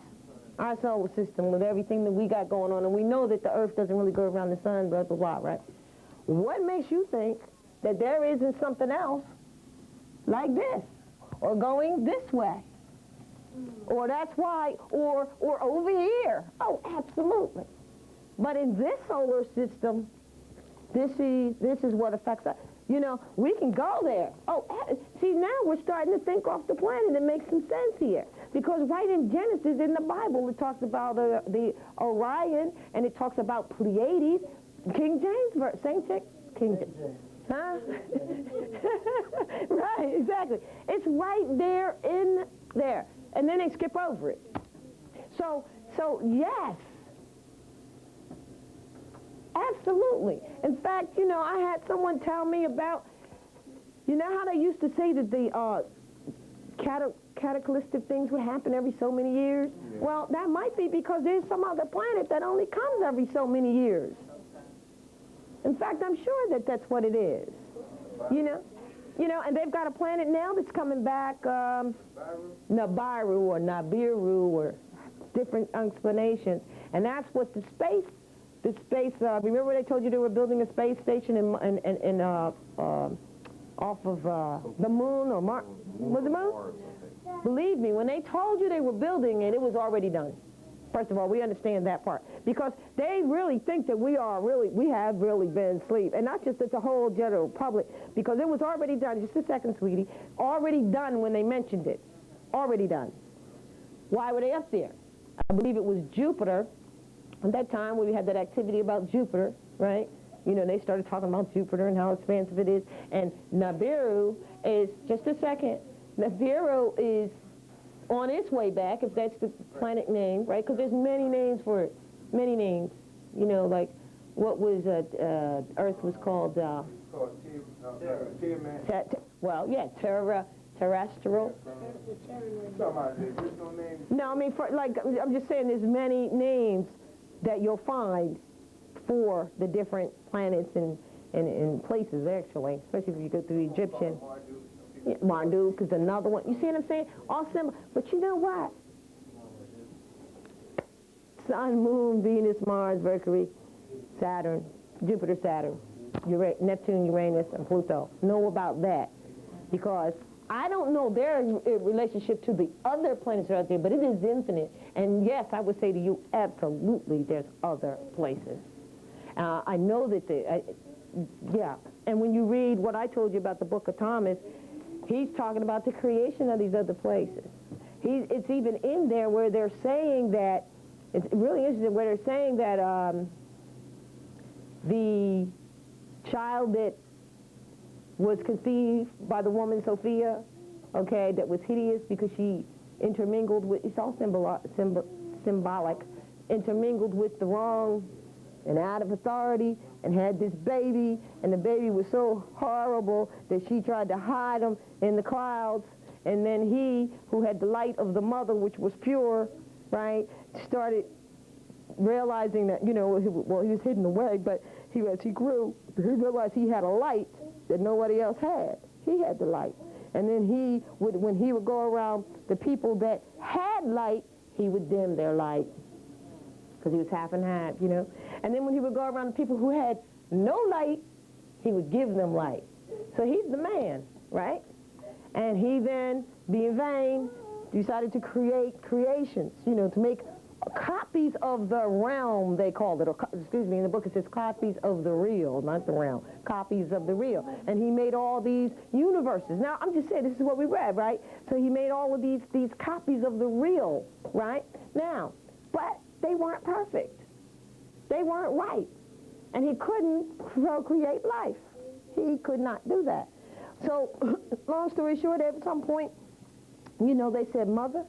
our solar system, with everything that we got going on, and we know that the Earth doesn't really go around the sun, blah, blah, blah, right? What makes you think that there isn't something else like this, or going this way? Or that's why, or over here. Oh, absolutely. But in this solar system, this is what affects us. You know, we can go there. Oh, see, now we're starting to think off the planet. It makes some sense here. Because right in Genesis, in the Bible, it talks about the Orion, and it talks about Pleiades. King James verse, same chick? King James. Huh? Right, exactly. It's right there in there. And then they skip over it. So yes. Absolutely. In fact, you know, I had someone tell me about, you know how they used to say that the cataclysmic things would happen every so many years? Yeah. Well, that might be because there's some other planet that only comes every so many years. In fact, I'm sure that that's what it is. You know, and they've got a planet now that's coming back, Nibiru or Nibiru or different explanations. And that's what the space, remember they told you they were building a space station off of the moon or Mars? Was it Moon? Believe me, when they told you they were building it, it was already done. First of all, we understand that part. Because they really think that we have really been asleep. And not just that the whole general public, because it was already done, just a second, sweetie, already done when they mentioned it. Already done. Why were they up there? I believe it was Jupiter. At that time, we had that activity about Jupiter, right? You know, they started talking about Jupiter and how expansive it is. And Nibiru is, just a second, Nibiru is on its way back, if that's the planet name, right? Because there's many names for it, many names. You know, like what was Earth was called? Terrestrial. No, I mean, I'm just saying there's many names that you'll find for the different planets and places, actually, especially if you go through Egyptian. Yeah, Marduk is another one. You see what I'm saying? All similar. But you know what? Sun, Moon, Venus, Mars, Mercury, Saturn, Jupiter, Saturn, Neptune, Uranus, and Pluto. Know about that. Because I don't know their relationship to the other planets that are out there, but it is infinite. And yes, I would say to you, absolutely, there's other places. I know that yeah. And when you read what I told you about the Book of Thomas, he's talking about the creation of these other places. It's even in there where they're saying that, it's really interesting, where they're saying that the child that was conceived by the woman Sophia okay, that was hideous because she intermingled with, it's all symbolic, intermingled with the wrong and out of authority and had this baby, and the baby was so horrible that she tried to hide him in the clouds, and then he, who had the light of the mother, which was pure, right, started realizing that, you know, he was hidden away, but as he grew, he realized he had a light that nobody else had. He had the light. And then when he would go around the people that had light, he would dim their light, because he was half and half, you know. And then when he would go around the people who had no light, he would give them light. So he's the man, right? And he then, being vain, decided to create creations, you know, to make copies of the realm, they called it, or, excuse me, in the book it says copies of the real, not the realm, copies of the real. And he made all these universes. Now, I'm just saying, this is what we read, right? So he made all of these copies of the real, right? Now, but they weren't perfect. They weren't right. And he couldn't create life. He could not do that. So, long story short, at some point, you know, they said, Mother,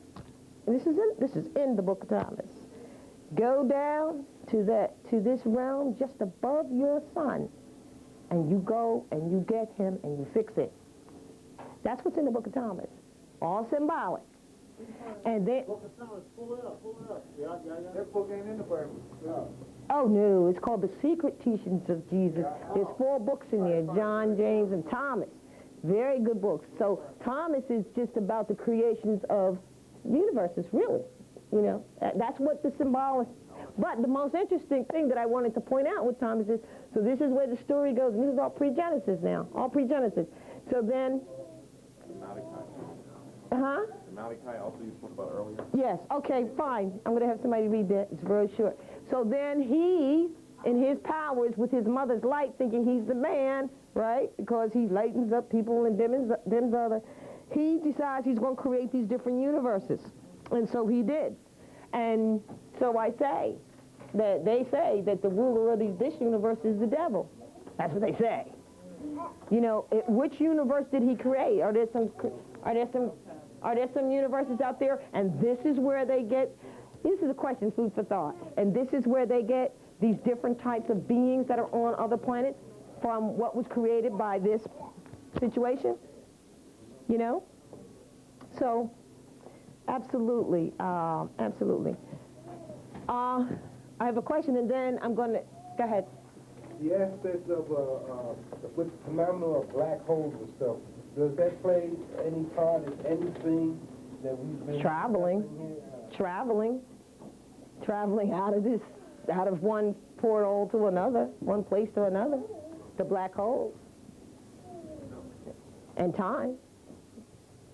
and this is in the book of Thomas, go down to this realm just above your son, and you go and you get him and you fix it. That's what's in the book of Thomas. All symbolic. And then, Book of Thomas, pull it up. Yeah. That book ain't in the Bible. No. oh no, it's called The Secret Teachings of Jesus. There's 4 books in there, John, James, and Thomas. Very good books. So Thomas is just about the creations of universes, really. You know, that's what the symbolic. But the most interesting thing that I wanted to point out with Thomas is, so this is where the story goes, and this is all pre-Genesis now, all pre-Genesis. So then, The Malachi also you spoke about earlier? yes, okay, fine. I'm going to have somebody read that. It's very short. So then he, in his powers, with his mother's light, thinking he's the man, right, because he lightens up people and dims other, he decides he's going to create these different universes. And so he did. And so I say that they say that the ruler of this universe is the devil. That's what they say. You know, which universe did he create? Are there some universes out there? And this is where they get, this is a question, food for thought. And this is where they get these different types of beings that are on other planets from what was created by this situation. You know? So, absolutely, absolutely. I have a question, and then I'm going to, go ahead. The aspect of with the phenomenon of black holes and stuff, does that play any part in anything that we've been traveling out of one portal to another, one place to another, the black hole, and time.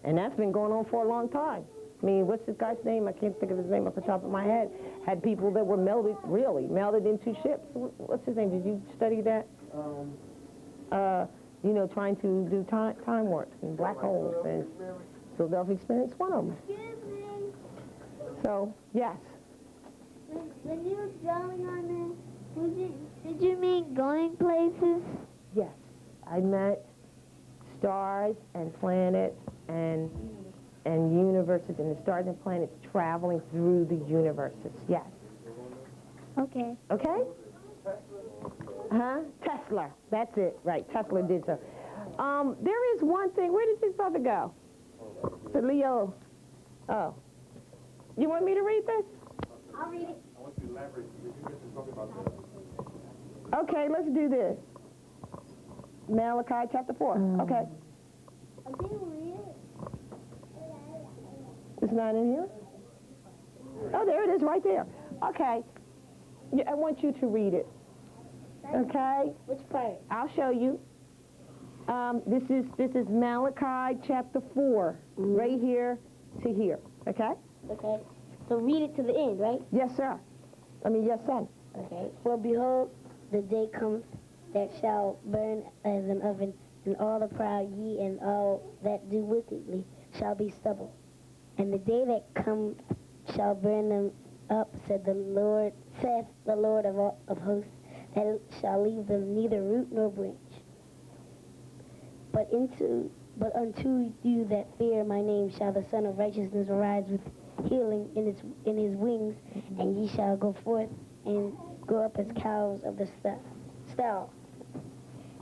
And that's been going on for a long time. I mean, what's this guy's name? I can't think of his name off the top of my head. Had people that were melted into ships. What's his name? Did you study that? You know, trying to do time warps and black holes. And Philadelphia Experience, one of them. Excuse me. So, yes. When you were drawing on that, did you mean going places? Yes. I meant stars and planets and universes, and the stars and planets traveling through the universes. Yes. Okay. Okay? Huh? Tesla. That's it. Right. Tesla did so. There is one thing. Where did this brother go? The Leo. Oh. You want me to read this? I'll read it. I want you to elaborate. Did you get to talk about this? Okay, let's do this. Malachi chapter 4. Okay. I didn't read it. It's not in here? Oh, there it is, right there. Okay. Yeah, I want you to read it. Okay? Which part? I'll show you. This is Malachi chapter 4, right here to here. Okay? Okay. So read it to the end, right? Yes, sir. Yes, son. Okay. For behold, the day comes that shall burn as an oven, and all the proud ye and all that do wickedly shall be stubble. And the day that comes shall burn them up, saith the Lord of hosts, that it shall leave them neither root nor branch. But into But unto you that fear my name shall the Son of Righteousness arise with healing in his wings, and ye shall go forth and grow up as cows of the stall.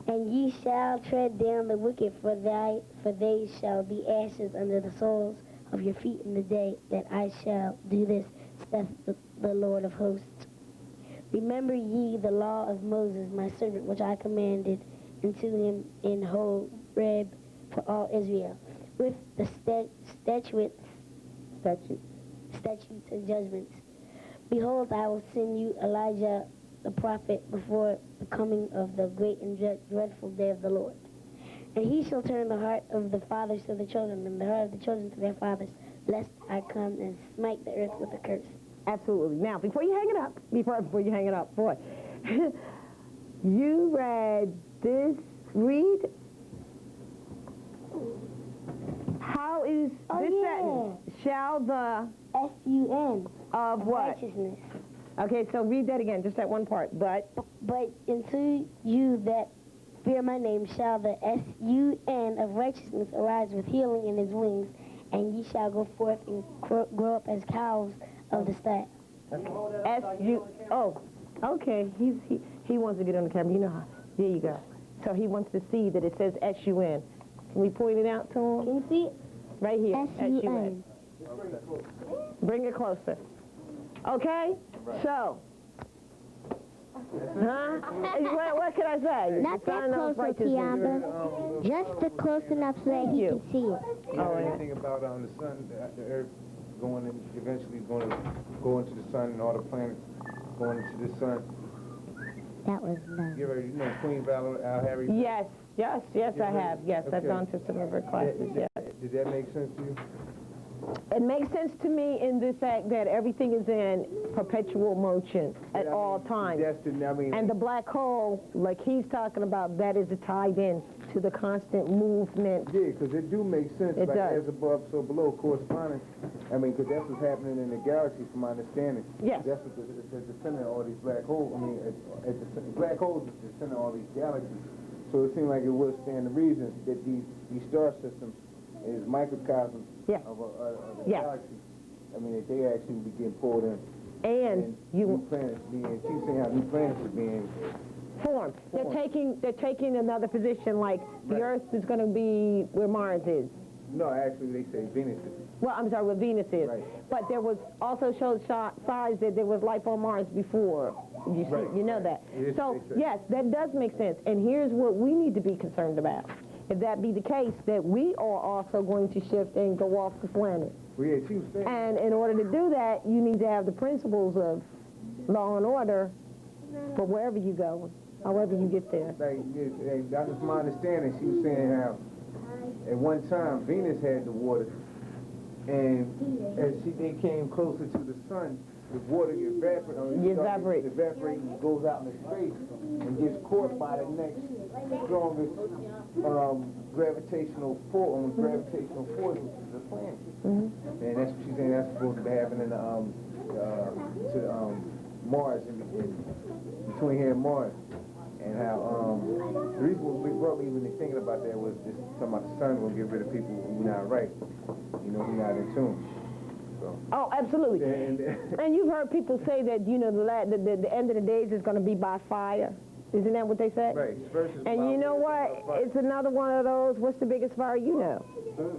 And ye shall tread down the wicked, for they shall be ashes under the soles of your feet in the day that I shall do this, saith the Lord of hosts. Remember ye the law of Moses, my servant, which I commanded unto him in Horeb for all Israel, with the statutes and judgments. Behold, I will send you Elijah the prophet before the coming of the great and dreadful day of the Lord. And he shall turn the heart of the fathers to the children, and the heart of the children to their fathers, lest I come and smite the earth with a curse. Absolutely. Now, before you hang it up, boy, you read this. Read. How is this sentence? Shall the S-U-N. Of what? Righteousness. Okay, so read that again, just that one part. But unto you that fear my name shall the S-U-N of righteousness arise with healing in his wings, and ye shall go forth and grow up as cows of the stall. S-U. Oh, okay. He wants to get on the camera. You know how. There you go. So he wants to see that it says S-U-N. Can we point it out to him? Can you see it? Right here. S-U-N. Bring it closer. Okay? So. Huh? What can I say? Not that close, Tiamba. Just close enough so that he can see it. You know anything about the sun, the earth going in, eventually going to go into the sun, and all the planets going into the sun? That was nice. You ever, Queen Valor, Al Harry? Yes, I have. Yes, okay. I've gone to some of her classes, yes. Did that make sense to you? It makes sense to me in the fact that everything is in perpetual motion at all times. And the black hole, like he's talking about, that is tied in to the constant movement. Yeah, because it do make sense. It like does. As above, so below, corresponding. I mean, because that's what's happening in the galaxy, from my understanding. Yes. That's what the center of all these black holes. I mean, the black holes is the center of all these galaxies. So it seemed like it would stand to reason that these star systems is microcosms of a galaxy. I mean, that they actually be getting pulled in. And new planets being, she's saying how new planets are being formed. They're taking another position, like the Earth is going to be where Mars is. No, actually they say Venus is. Well, I'm sorry, where Venus is. Right. But there was also showed signs that there was life on Mars before. You see, Right. You know that. It is So, yes, that does make sense. And here's what we need to be concerned about. If that be the case, that we are also going to shift and go off the planet. Well, yeah, she was saying. And in order to do that, you need to have the principles of law and order for wherever you go, however you get there. That was my understanding. She was saying how at one time Venus had the water, and as they came closer to the sun, the water evaporates, goes out into space, and gets caught by the next strongest gravitational force, which is the planet. And that's what she's saying. That's supposed to be happening to Mars, in between here and Mars. And how the reason what brought me even thinking about that was just talking about the sun will get rid of people who are not right, who are not in tune. So. Oh, absolutely. And you've heard people say that, the end of the days is going to be by fire. Isn't that what they say? Right. And you know what? It's another one of those, what's the biggest fire you know?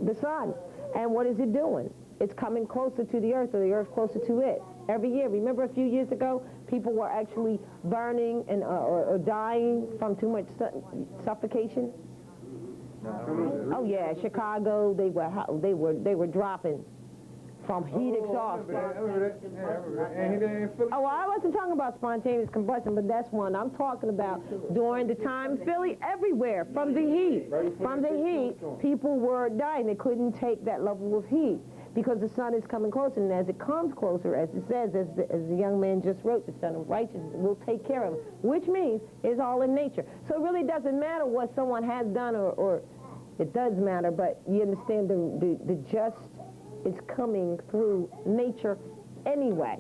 The sun. And what is it doing? It's coming closer to the earth, or the earth closer to it. Every year. Remember a few years ago, people were actually burning and or dying from too much suffocation? Oh yeah, Chicago, they were dropping from heat exhaustion. Oh, well, I wasn't talking about spontaneous combustion, but that's one. I'm talking about during the time, Philly, everywhere, from the heat. From the heat, people were dying. They couldn't take that level of heat because the sun is coming closer, and as it comes closer, as it says, as the young man just wrote, the Son of Righteousness will take care of it, which means it's all in nature. So it really doesn't matter what someone has done, or it does matter, but you understand the just is coming through nature anyway.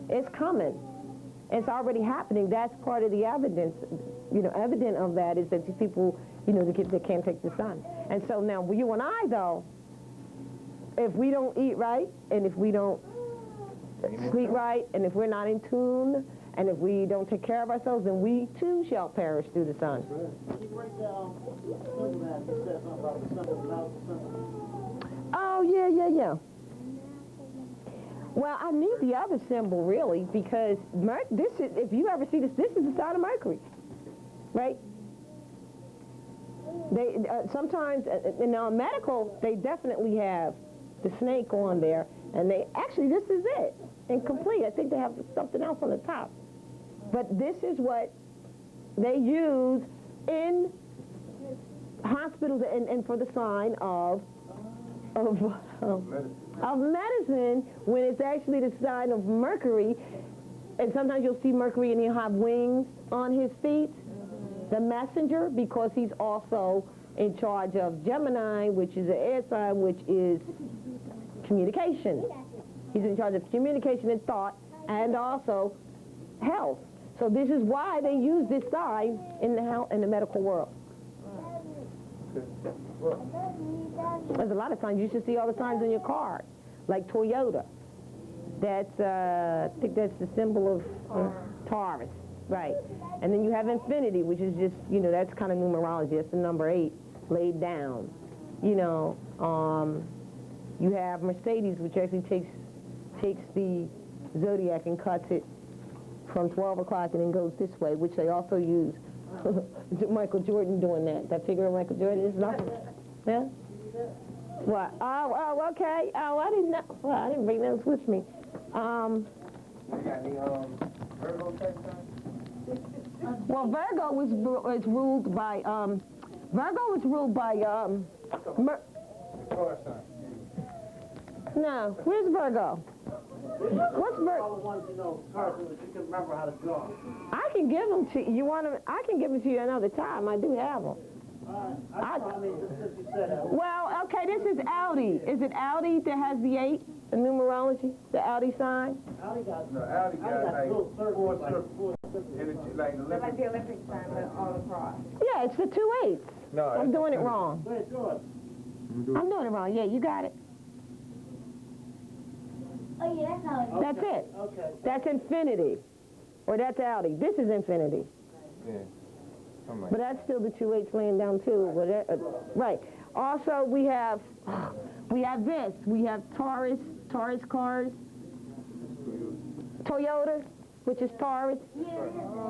It's coming. It's already happening. That's part of the evidence. Evident of that is that these people you know, they can't take the sun. And so now you and I, though, if we don't eat right, and if we don't sleep right, and if we're not in tune, and if we don't take care of ourselves, then we too shall perish through the sun. Oh, yeah. Well, I need the other symbol, really, because this is, if you ever see this is the sign of Mercury, right? They sometimes, in medical, they definitely have the snake on there, and actually, this is it, incomplete. I think they have something else on the top. But this is what they use in hospitals and for the sign of medicine, when it's actually the sign of Mercury. And sometimes you'll see Mercury and he'll have wings on his feet, the messenger, because he's also in charge of Gemini, which is an air sign, which is communication. He's in charge of communication and thought, and also health. So this is why they use this sign in the medical world. There's a lot of signs. You should see all the signs on your card, like Toyota. That's I think that's the symbol of Taurus, right? And then you have infinity, which is just, you know, that's kind of numerology. That's the number 8 laid down. You know, you have Mercedes, which actually takes the Zodiac and cuts it from 12 o'clock and then goes this way, which they also use. Michael Jordan doing that. That figure of Michael Jordan is nothing. Yeah? What? Oh, okay. Oh, I didn't know. Well, I didn't bring those with me. You got any Virgo type sign? Well, Virgo is ruled by Taurus sign. No, where's Virgo? What's Virgo? All the ones you know, Carson, that you can remember how to draw. I can give them to you. I can give them to you another time. I do have them. I mean, just since you said that. Well, okay, this is Audi. Is it Audi that has the 8 in numerology? The Audi sign? Audi got like little circles, like like They're like the Olympic sign, but all across. Yeah, it's the 2 8s. No, I'm doing it wrong. Where's yours? I'm doing it wrong. Yeah, you got it. Oh, yeah, that's how it That's it. Okay. That's infinity. Or that's Audi. This is infinity. Yeah. But that's still the 2 8s laying down too. Right. Also, we have this. We have Taurus cars. Toyota, which is Taurus.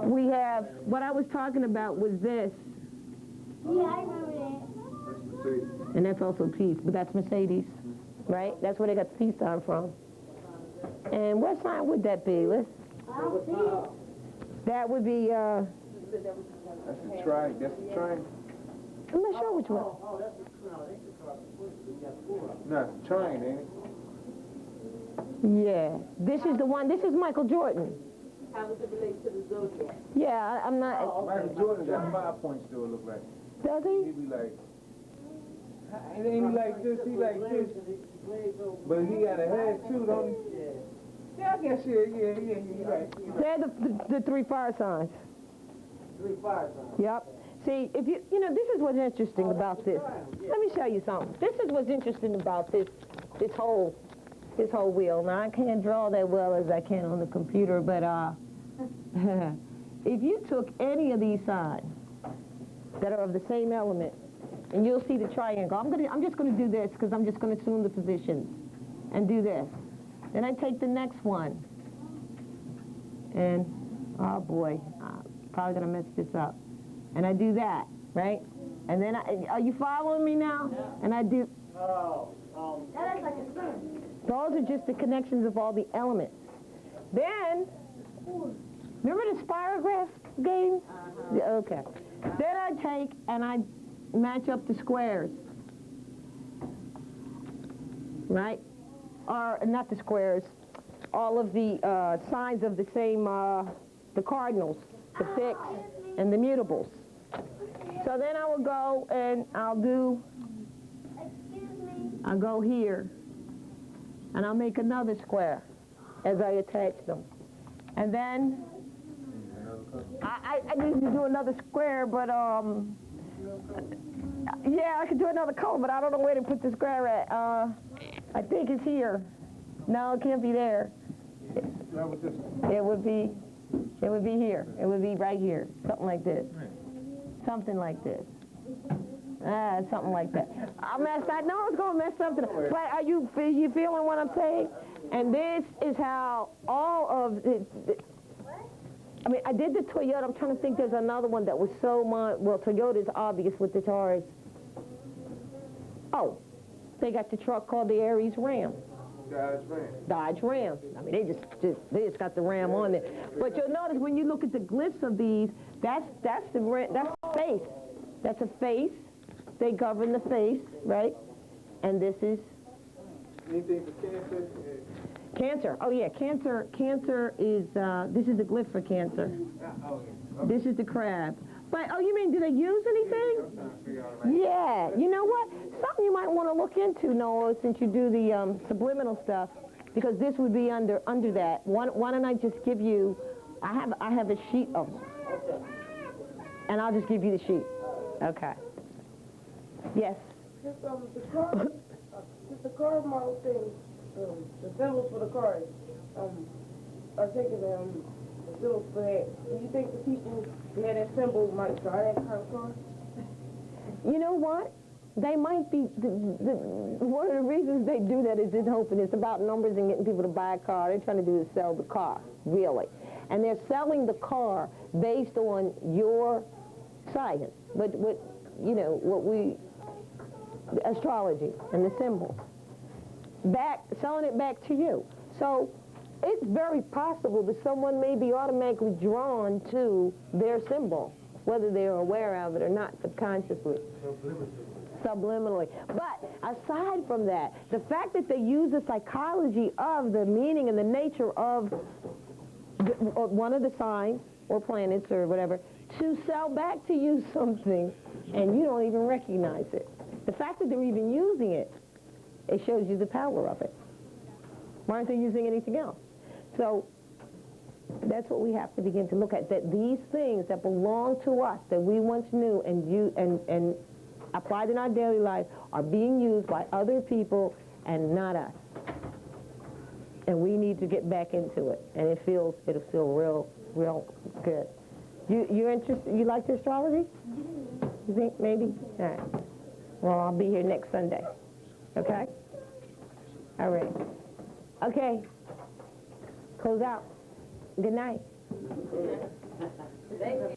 We have, what I was talking about was this. Yeah, I remember that. And that's also peace, but that's Mercedes, right? That's where they got the peace sign from. And what sign would that be? That would be, That's the triangle. That's the triangle. I'm not sure which one. Oh, that's the No, it's a triangle, ain't it? Yeah, this is the one. This is Michael Jordan. How does it relate to the Zodiac? Yeah, I'm not. Michael Jordan got 5 points to it, look like. Does He he? be like, ain't he like this, he like this. But he got a head too, don't he? Yeah, I guess, yeah, you're right. They're the 3 fire signs. 3 fire signs. Yep. See, if you know, this is what's interesting about this. Let me show you something. This is what's interesting about this whole wheel. Now, I can't draw that well as I can on the computer, but if you took any of these signs that are of the same element, and you'll see the triangle. I'm just gonna do this because I'm just gonna assume the positions and do this. Then I take the next one, and oh boy, probably gonna mess this up. And I do that, right? And then are you following me now? Yeah. And I do. That is like a sun. Those are just the connections of all the elements. Then, remember the spirograph game? Yeah, okay. Then I take and I match up the squares, right? Or not the squares, all of the signs of the same, the cardinals, the fixed, and the mutables. So then I will go and I'll go here, and I'll make another square as I attach them. And then I need to do another square, but Yeah, I could do another color, but I don't know where to put the square at. I think it's here. No, it can't be there. It would be here. It would be right here. Something like this. Something like this. Something like that. I messed. I know it's gonna mess something up. But are you feeling what I'm saying? And this is how all of it. I mean, I did the Toyota. I'm trying to think. There's another one that was so much. Well, Toyota's obvious with the Taurus. Oh, they got the truck called the Aries Ram. Dodge Ram. I mean, they just got the Ram on there. But you'll notice when you look at the glyphs of these, that's the face. That's a face. They govern the face, right? And this is Anything for Cancer? Cancer. Oh yeah, Cancer. Cancer is this is the glyph for Cancer. This is the crab. But oh, you mean do they use anything? Yeah. You know what? Something you might want to look into, Noah, since you do the subliminal stuff, because this would be under that. Why don't I just give you? I have a sheet of them, and I'll just give you the sheet. Okay. Yes. Just the car model thing, the symbols for the cars, are taking the symbols for that. Do you think the people who had that symbol might try that kind of car? You know what? They might be, one of the reasons they do that is in hoping it's about numbers and getting people to buy a car. They're trying to do is sell the car, really. And they're selling the car based on your science, astrology and the symbols. Selling it back to you. So it's very possible that someone may be automatically drawn to their symbol, whether they're aware of it or not subconsciously. Subliminally. But aside from that, the fact that they use the psychology of the meaning and the nature of one of the signs or planets or whatever to sell back to you something and you don't even recognize it. The fact that they're even using it, it shows you the power of it. Why aren't they using anything else? So that's what we have to begin to look at, that these things that belong to us, that we once knew and applied in our daily life, are being used by other people and not us. And we need to get back into it. And it'll feel real good. You're interested? You like the astrology? You think maybe? All right. Well, I'll be here next Sunday. Okay? All right. Okay. Close out. Good night. Thank you.